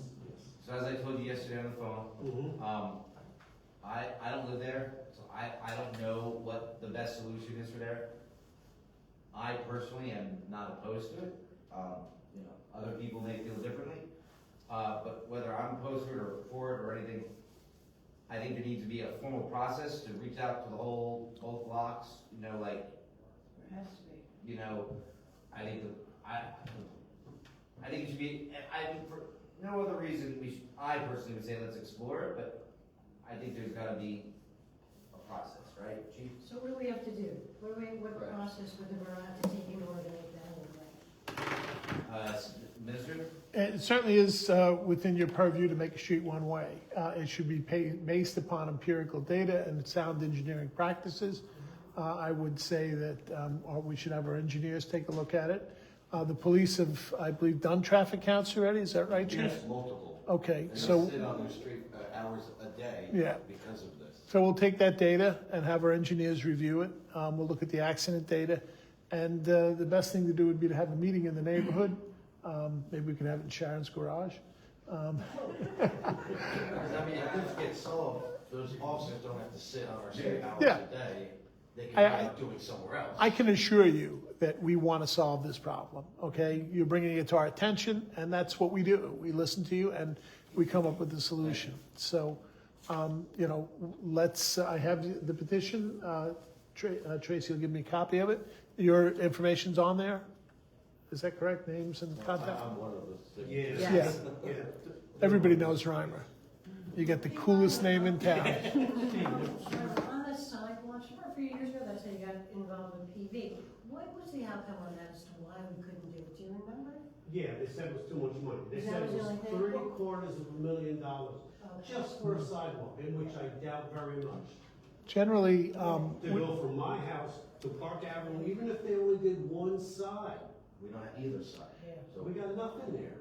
So as I told you yesterday on the phone, I don't live there, so I don't know what the best solution is for there. I personally am not opposed to it. Other people may feel differently. But whether I'm opposed to it or for it or anything, I think there needs to be a formal process to reach out to the both blocks, There has to be. I think it should be, for no other reason, I personally would say let's explore it, but I think there's gotta be a process, right, Chief? So what do we have to do? What process would the borough have to take in order to make that whole thing? Administrator? it certainly is within your purview to make a street one-way. It should be based upon empirical data and sound engineering practices. I would say that we should have our engineers take a look at it. The police have, I believe, done traffic counts already, is that right, Chief? Yes, multiple. Okay, And so. they sit on the street hours a day Yeah. because of this. So we'll take that data and have our engineers review it. We'll look at the accident data. And the best thing to do would be to have a meeting in the neighborhood. Maybe we can have it in Sharon's garage. Because, I mean, if this gets solved, those officers don't have to sit on our street hours Yeah. a day. They can I- be out doing somewhere else. I can assure you that we want to solve this problem, okay? You're bringing it to our attention, and that's what we do. We listen to you, and we come up with a solution. So, you know, let's, I have the petition. Tracy will give me a copy of it. Your information's on there? Is that correct? Names and contact? I'm one of those. Yes. Yes. Yeah. Everybody knows Reimer. You get the coolest name in town. On the sidewalks, a few years ago, that's how you got involved in PV. What was the outcome on that as to why we couldn't do it? Do you remember? Yeah, they said it was too much money. They That said it was the was only thing? $750,000 Okay. just for a sidewalk, in which I doubt very much. Generally, To go from my house to Park Avenue, even if they only did one side, We don't have either side. so we got nothing there.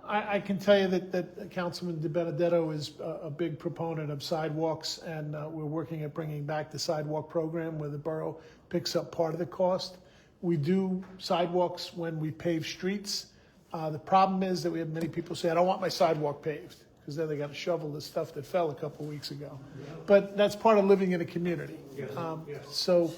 I can tell you that Councilman De Benedetto is a big proponent of sidewalks, and we're working at bringing back the sidewalk program where the borough picks up part of the cost. We do sidewalks when we pave streets. The problem is that we have many people say, I don't want my sidewalk paved, because then they got to shovel the stuff that fell a couple of weeks ago. But that's part of living in a community. Yes, yes. So,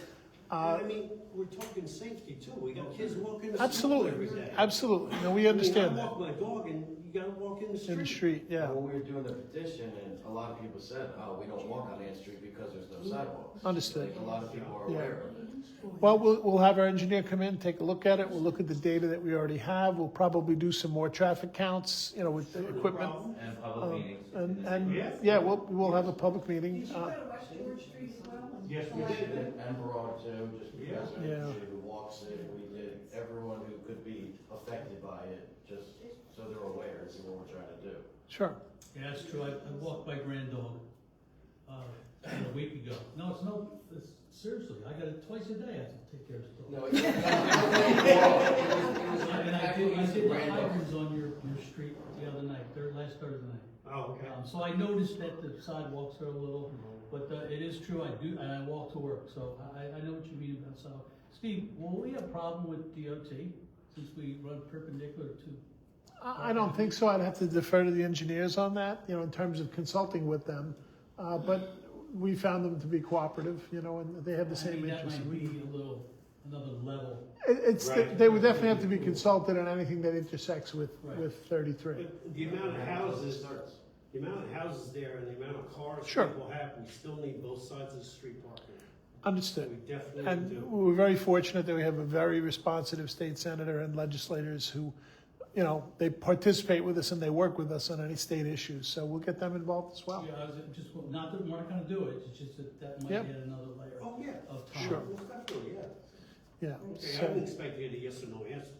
I mean, we're talking safety too. We got kids walking the street absolutely, every day. absolutely. No, we understand I that. walk my dog and you gotta walk in the street. In the street, yeah. When we were doing the petition, and a lot of people said, oh, we don't walk on Ann Street because there's no sidewalks. Understood. I think a lot of people are Yeah. aware of it. Well, we'll have our engineer come in, take a look at it. We'll look at the data that we already have. We'll probably do some more traffic counts, you know, with the equipment. And public meetings. And, yeah, we'll have a public meeting. Did you go to West George Street as well? Yes, we did. And Broad too, just because Yeah. everybody who walks it, we did, everyone who could be affected by it, just so they're aware, this is what we're trying to do. Sure. Yeah, that's true. I walked my granddog, a week ago. No, it's seriously, I got it twice a day. I have to take care of this dog. No, And I did the hydrants on your street the other night, last Thursday night. Oh, okay. So I noticed that the sidewalks are a little, but it is true, I do, and I walk to work, so I know what you mean about so. Steve, will we have a problem with DOT since we run perpendicular to? I don't think so. I'd have to defer to the engineers on that, you know, in terms of consulting with them. But we found them to be cooperative, you know, and they have the same That interest. might be another level. They would definitely have to be consulted on anything that intersects with 33. But the amount of houses, there and the amount of cars Sure. people have, we still need both sides of the street parking. Understood. We definitely And do. we're very fortunate that we have a very responsive state senator and legislators who, you know, they participate with us and they work with us on any state issues. So we'll get them involved as well. Yeah, I was just, not that we're not gonna do it, it's just that might Yep. add another layer Oh, yeah. of time. Sure. Most definitely, yeah. Yeah. Okay, I So didn't expect to get a yes or no answer.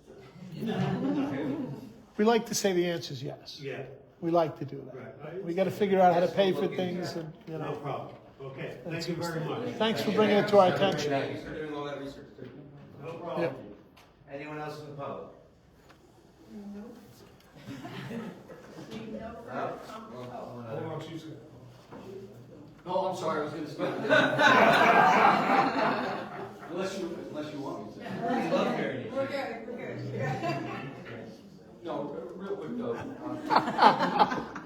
we like to say the answer is yes. Yeah. We like to do Right. that. We got to figure out how to pay for things and, you No know. problem. Okay, That's thank you very much. Thanks for bringing it to our attention. Thanks for doing all that research too. No problem. Anyone else in the public? Hold on, Chief. Oh, I'm sorry, I was gonna speak. Unless you want me to. We love hearing you. We're good. No, real quick though,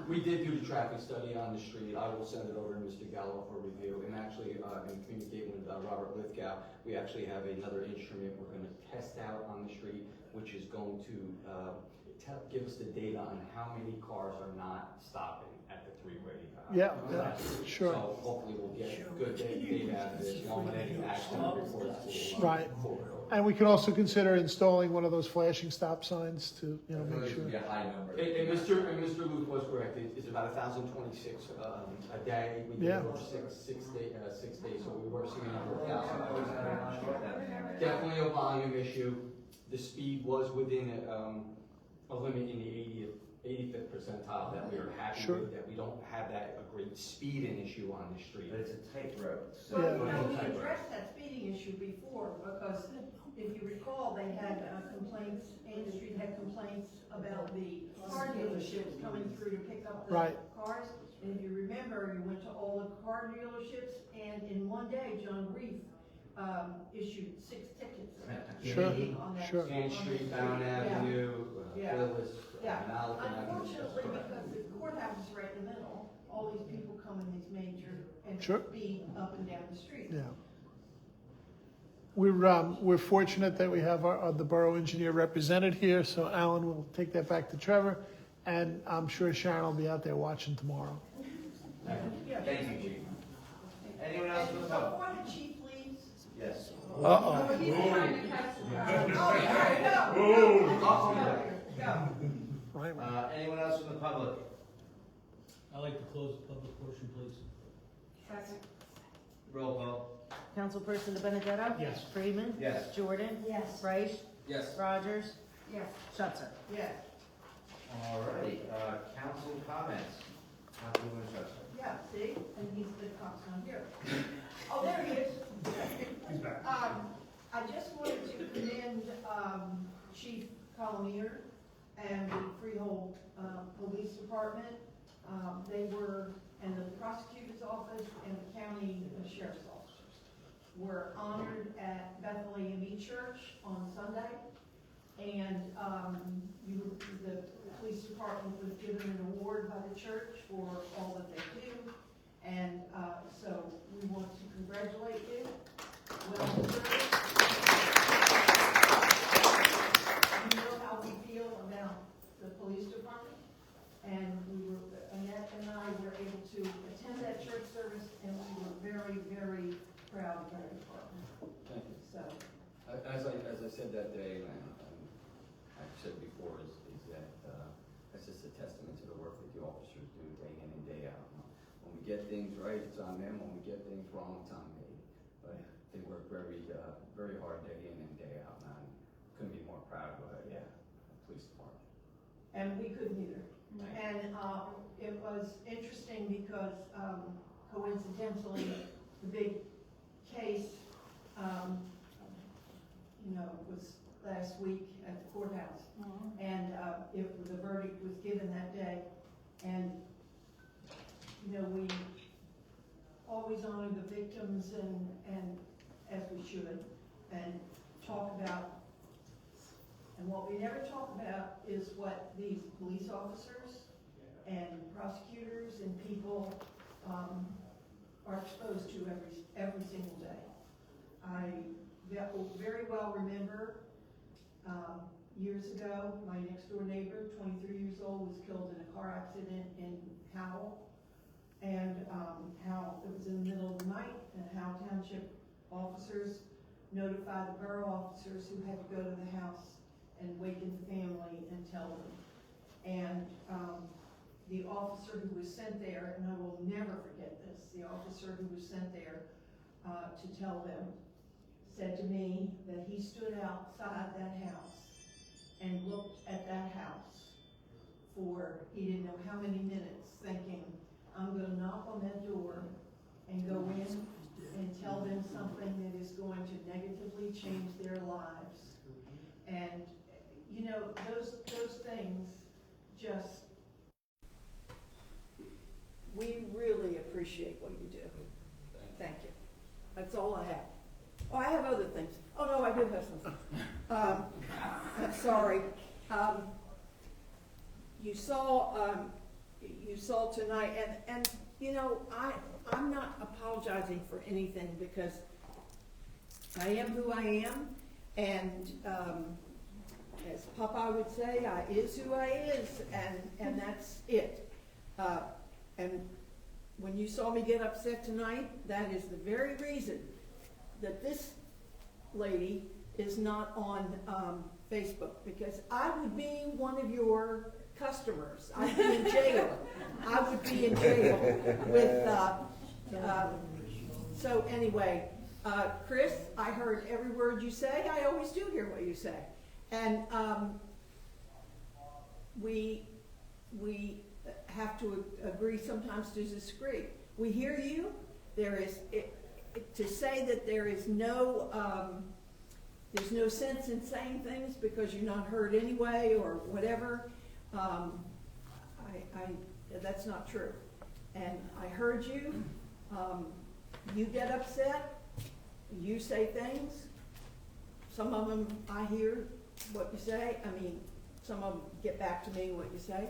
we did do the traffic study on the street. I will send it over to Mr. Gallo for review. And actually, in communicating with Robert Lithgow, we actually have another instrument we're gonna test out on the street, which is going to give us the data on how many cars are not stopping at the three-way. Yeah, crossing. sure. So hopefully we'll get good data out of this, along with any accident reports. Right. And we could also consider installing one of those flashing stop signs to, you know, make sure. And Mr. Luke was correct, it's about 1,026 a day. We did Yeah. it over 6 days, so we were seeing a number of thousands. Definitely a volume issue. The speed was within a limit in the 85th percentile that we are happy Sure. with, that we don't have a great speeding issue on the street. But it's a tight road. So Well, you Yeah. know, we addressed that speeding issue before, because if you recall, they had complaints, Ann Street had complaints about the car dealerships coming through to pick up the Right. cars. And if you remember, you went to all the car dealerships, and in one day, John Reef issued 6 tickets. Sure, on that- sure. Ann Street, Bound Avenue, Yeah. Phyllis, Yeah. Malcolm Avenue. Unfortunately, because the courthouse is right in the middle, all these people come in these major and Sure. speed up and down the street. Yeah. We're fortunate that we have the borough engineer represented here, so Alan will take that back to Trevor, and I'm sure Sharon will be out there watching tomorrow. Thank you, Chief. Anyone else from the public? Before the chief leaves. Yes. Uh-oh. Oh, he's trying to catch. Go. Anyone else from the public? I'd like to close the public portion, please. Second. Roll call. Councilperson Benedetto? Yes. Freeman? Yes. Jordan? Yes. Reich? Yes. Rogers? Yes. Schutzer? Yes. All righty, council comments. Councilwoman Schuster. Yeah, see, and he's the cop's not here. Oh, there he is. He's back. I just wanted to commend, Chief Collier and the Freehold, Police Department. They were, and the prosecutor's office and the county sheriff's officers were honored at Bethlehem Church on Sunday. And, the police department was given an award by the church for all that they do. And, so we want to congratulate you. Well deserved. You know how we feel about the police department. And Annette and I were able to attend that church service, and we were very, very proud of that department. Thank you. So, As I said that day, and I've said before, is that that's just a testament to the work that the officers do day in and day out. When we get things right, it's on them. When we get things wrong, it's on me. But they work very hard day in and day out, and I couldn't be more proud of the police department. and we couldn't either. And it was interesting because coincidentally, the big case, was last week at the courthouse. And the verdict was given that day. And, we always honor the victims and as we should, and talk about. And what we never talk about is what these police officers and prosecutors and people are exposed to every single day. I very well remember years ago, my next door neighbor, 23 years old, was killed in a car accident in Howell. And how it was in the middle of the night, and how township officers notified the borough officers who had to go to the house and waken the family and tell them. And the officer who was sent there, and I will never forget this, the officer who was sent there to tell them, said to me that he stood outside that house and looked at that house for, he didn't know how many minutes, thinking, I'm gonna knock on that door and go in and tell them something that is going to negatively change their lives. And, those things just, we really appreciate what you do. Thank you. That's all I have. Oh, I have other things. Oh, no, I do have something. I'm sorry. You saw tonight, and I'm not apologizing for anything, because I am who I am, and as Papa would say, I is who I is, and that's it. And when you saw me get upset tonight, that is the very reason that this lady is not on Facebook, because I would be one of your customers. I'd be in jail. I would be in jail with, so anyway, Chris, I heard every word you say. I always do hear what you say. And we we have to agree sometimes to disagree. We hear you. There is, to say that there's no sense in saying things because you're not heard anyway or whatever, that's not true. And I heard you. You get upset. You say things. Some of them I hear what you say. I mean, some of them get back to me what you say.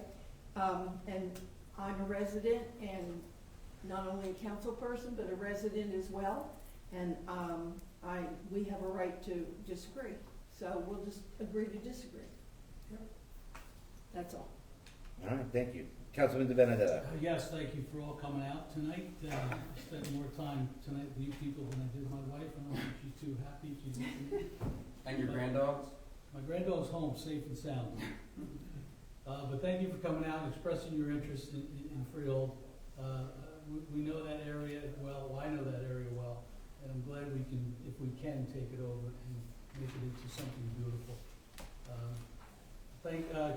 And I'm a resident and not only a council person, but a resident as well. And we have a right to disagree. So we'll just agree to disagree. That's all. All right, thank you. Councilman De Benedetto. Yes, thank you for all coming out tonight. I spent more time tonight with you people than I did my wife. I don't think she's too happy. She's And your granddogs? My granddog's home, safe and sound. But thank you for coming out and expressing your interest in Freehold. We know that area well. I know that area well, and I'm glad we can, if we can, take it over and make it into something beautiful.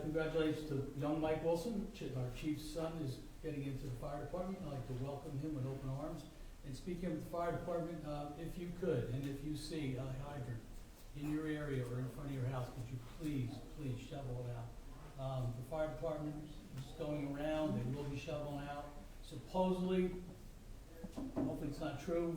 Congratulations to young Mike Wilson. Our chief's son is getting into the fire department. I'd like to welcome him with open arms. And speaking of the fire department, if you could, and if you see a hydrant in your area or in front of your house, could you please shovel it out? The fire department is going around. They will be shoveling out. Supposedly, hopefully it's not true.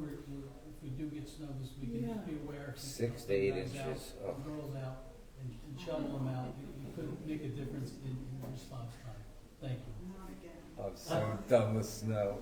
If we do get snow this weekend, just be aware. 6 to 8 inches. Girls out and shovel them out. It could make a difference in response time. Thank you. I'm so done with snow.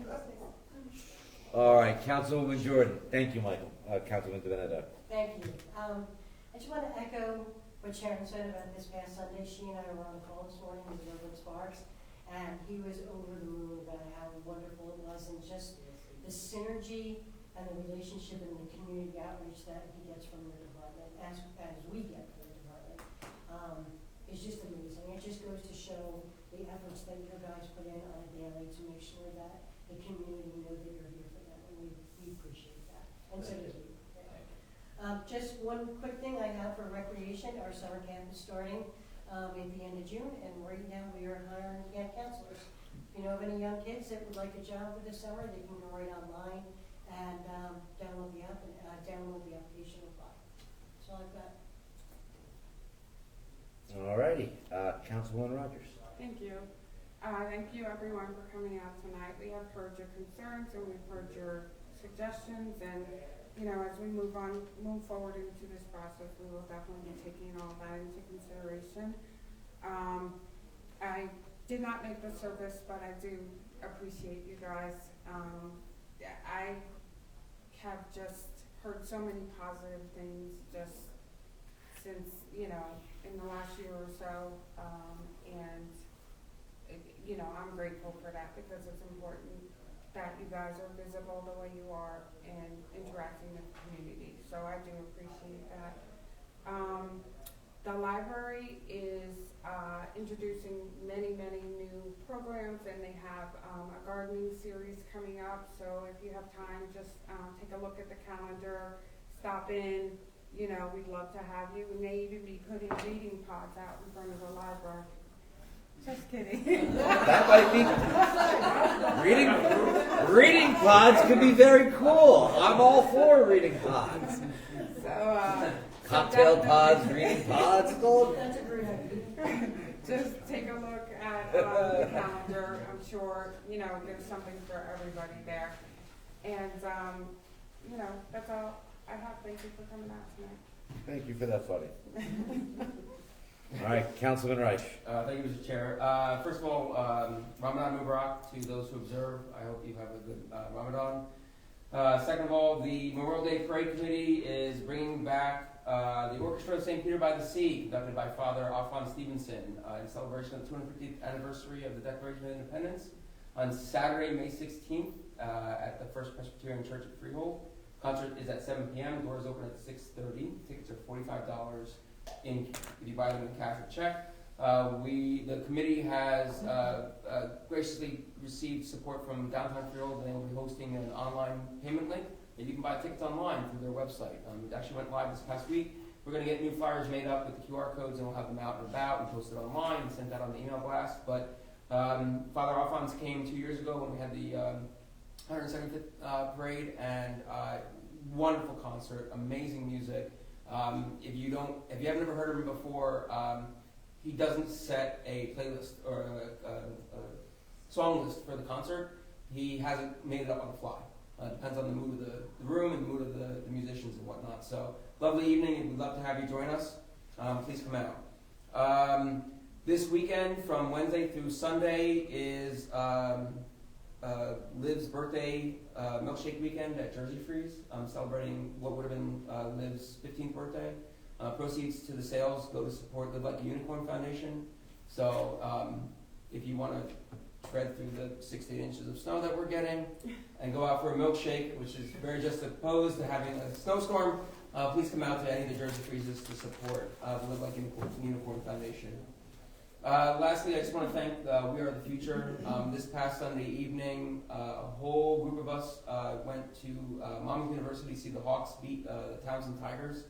All right, Councilwoman Jordan. Thank you, Michael. Councilman De Benedetto. Thank you. I just want to echo what Sharon said about this past Sunday. She and I were on a call this morning with Reverend Sparks, and he was over the moon about how wonderful it was, and just the synergy and the relationship and the community outreach that he gets from the department, as we get from the department, is just amazing. It just goes to show the efforts that your guys put in on a daily to make sure that the community know that you're here for them, and we appreciate that, and so do we. Just one quick thing I have for recreation. Our summer camp is starting at the end of June, and right now we are hiring camp counselors. If you know of any young kids that would like a job for this summer, they can go right online and download the app and download the application and apply. That's all I've got. All righty, Councilwoman Rogers. Thank you. Thank you everyone for coming out tonight. We have heard your concerns and we've heard your suggestions, and you know, as we move forward into this process, we will definitely be taking all that into consideration. I did not make the service, but I do appreciate you guys. I have just heard so many positive things just since, you know, in the last year or so, and you know, I'm grateful for that because it's important that you guys are visible the way you are and interacting with the community. So I do appreciate that. The library is introducing many new programs, and they have a gardening series coming up. So if you have time, just take a look at the calendar, stop in. You know, we'd love to have you. We may even be putting reading pods out in front of the library. Just kidding. That might be reading pods could be very cool. I'm all for reading pods. So cocktail pods, reading pods, gold. That's a great idea. Just take a look at the calendar. I'm sure, you know, there's something for everybody there. And, you know, that's all I have. Thank you for coming out tonight. Thank you for that, buddy. All right, Councilman Reich. Thank you, Mr. Chair. First of all, Ramadan Mubarak to those who observe. I hope you have a good Ramadan. Second of all, the Memorial Day Parade Committee is bringing back the Orchestra of St. Peter by the Sea, conducted by Father Alphonse Stevenson, in celebration of the 250th anniversary of the Declaration of Independence on Saturday, May 16th at the First Presbyterian Church at Freehold. Concert is at 7 p.m. Doors open at 6:30. Tickets are $45 if you buy them in cash or check. The committee has graciously received support from Downtown Freehold, and they will be hosting an online payment link that you can buy tickets online through their website. It actually went live this past week. We're going to get new flyers made up with the QR codes, and we'll have them out and about and posted online and sent out on the email blast. But Father Alphonse came 2 years ago when we had the 175th parade, and wonderful concert, amazing music. If you haven't ever heard of him before, he doesn't set a playlist or a song list for the concert. He hasn't made it up on the fly. Depends on the mood of the room and the mood of the musicians and whatnot. So, lovely evening, and we'd love to have you join us. Please come out. This weekend, from Wednesday through Sunday, is Liv's birthday milkshake weekend at Jersey Freeze, celebrating what would have been Liv's 15th birthday. Proceeds to the sales go to support Live Like a Unicorn Foundation. So if you want to tread through the 6 to 8 inches of snow that we're getting and go out for a milkshake, which is very just opposed to having a snowstorm, please come out to any of the Jersey Freezes to support the Live Like a Unicorn Foundation. Lastly, I just want to thank We Are the Future. This past Sunday evening, a whole group of us went to Monmouth University to see the Hawks beat the Townsend Tigers.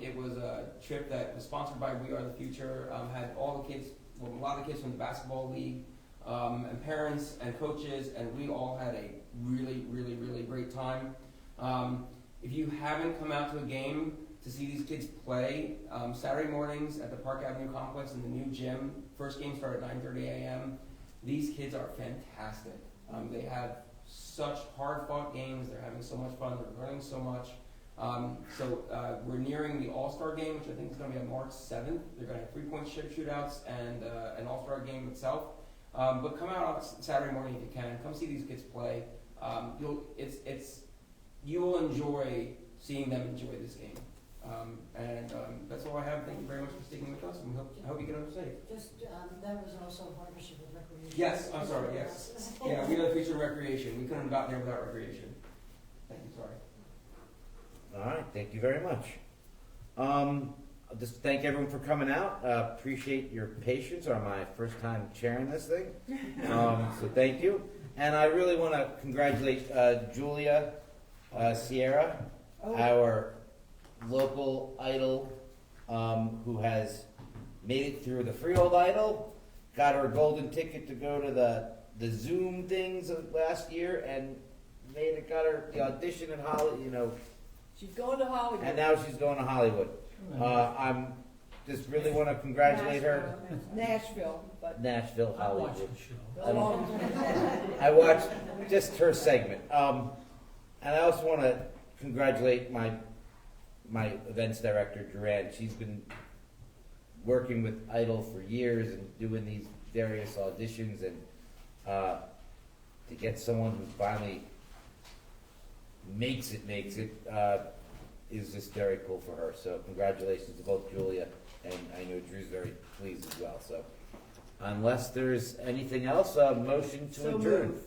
It was a trip that was sponsored by We Are the Future, had all the kids, well, a lot of the kids from the basketball league, and parents and coaches, and we all had a really, really, really great time. If you haven't come out to a game to see these kids play, Saturday mornings at the Park Avenue Complex in the new gym, first game started at 9:30 a.m. These kids are fantastic. They have such hard-fought games. They're having so much fun. They're learning so much. We're nearing the All-Star game, which I think is going to be on March 7th. They're going to have three-point shootouts and an All-Star game itself. But come out on Saturday morning if you can. Come see these kids play. You will enjoy seeing them enjoy this game. That's all I have. Thank you very much for sticking with us, and I hope you get home safe. Just, that was also a partnership with Recreation. Yes, I'm sorry, yes. Yeah, We Are the Future of Recreation. We couldn't have gotten there without Recreation. Thank you, sorry. All right, thank you very much. I'll just thank everyone for coming out. Appreciate your patience on my first time chairing this thing. So thank you. And I really want to congratulate Julia Sierra, our local idol, who has made it through the Freehold Idol, got her golden ticket to go to the Zoom things of last year, and got her the audition in Hollywood, She's going to Hollywood. and now she's going to Hollywood. I'm just really want to congratulate her. Nashville, but. Nashville, I watched Hollywood. the show. I watched just her segment. And I also want to congratulate my events director, Duran. She's been working with Idol for years and doing these various auditions, and to get someone who finally makes it is just very cool for her. So congratulations to both Julia, and I know Drew's very pleased as well. So unless there's anything else, motion to adjourn.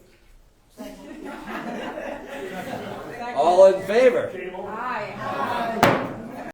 All in favor? Aye.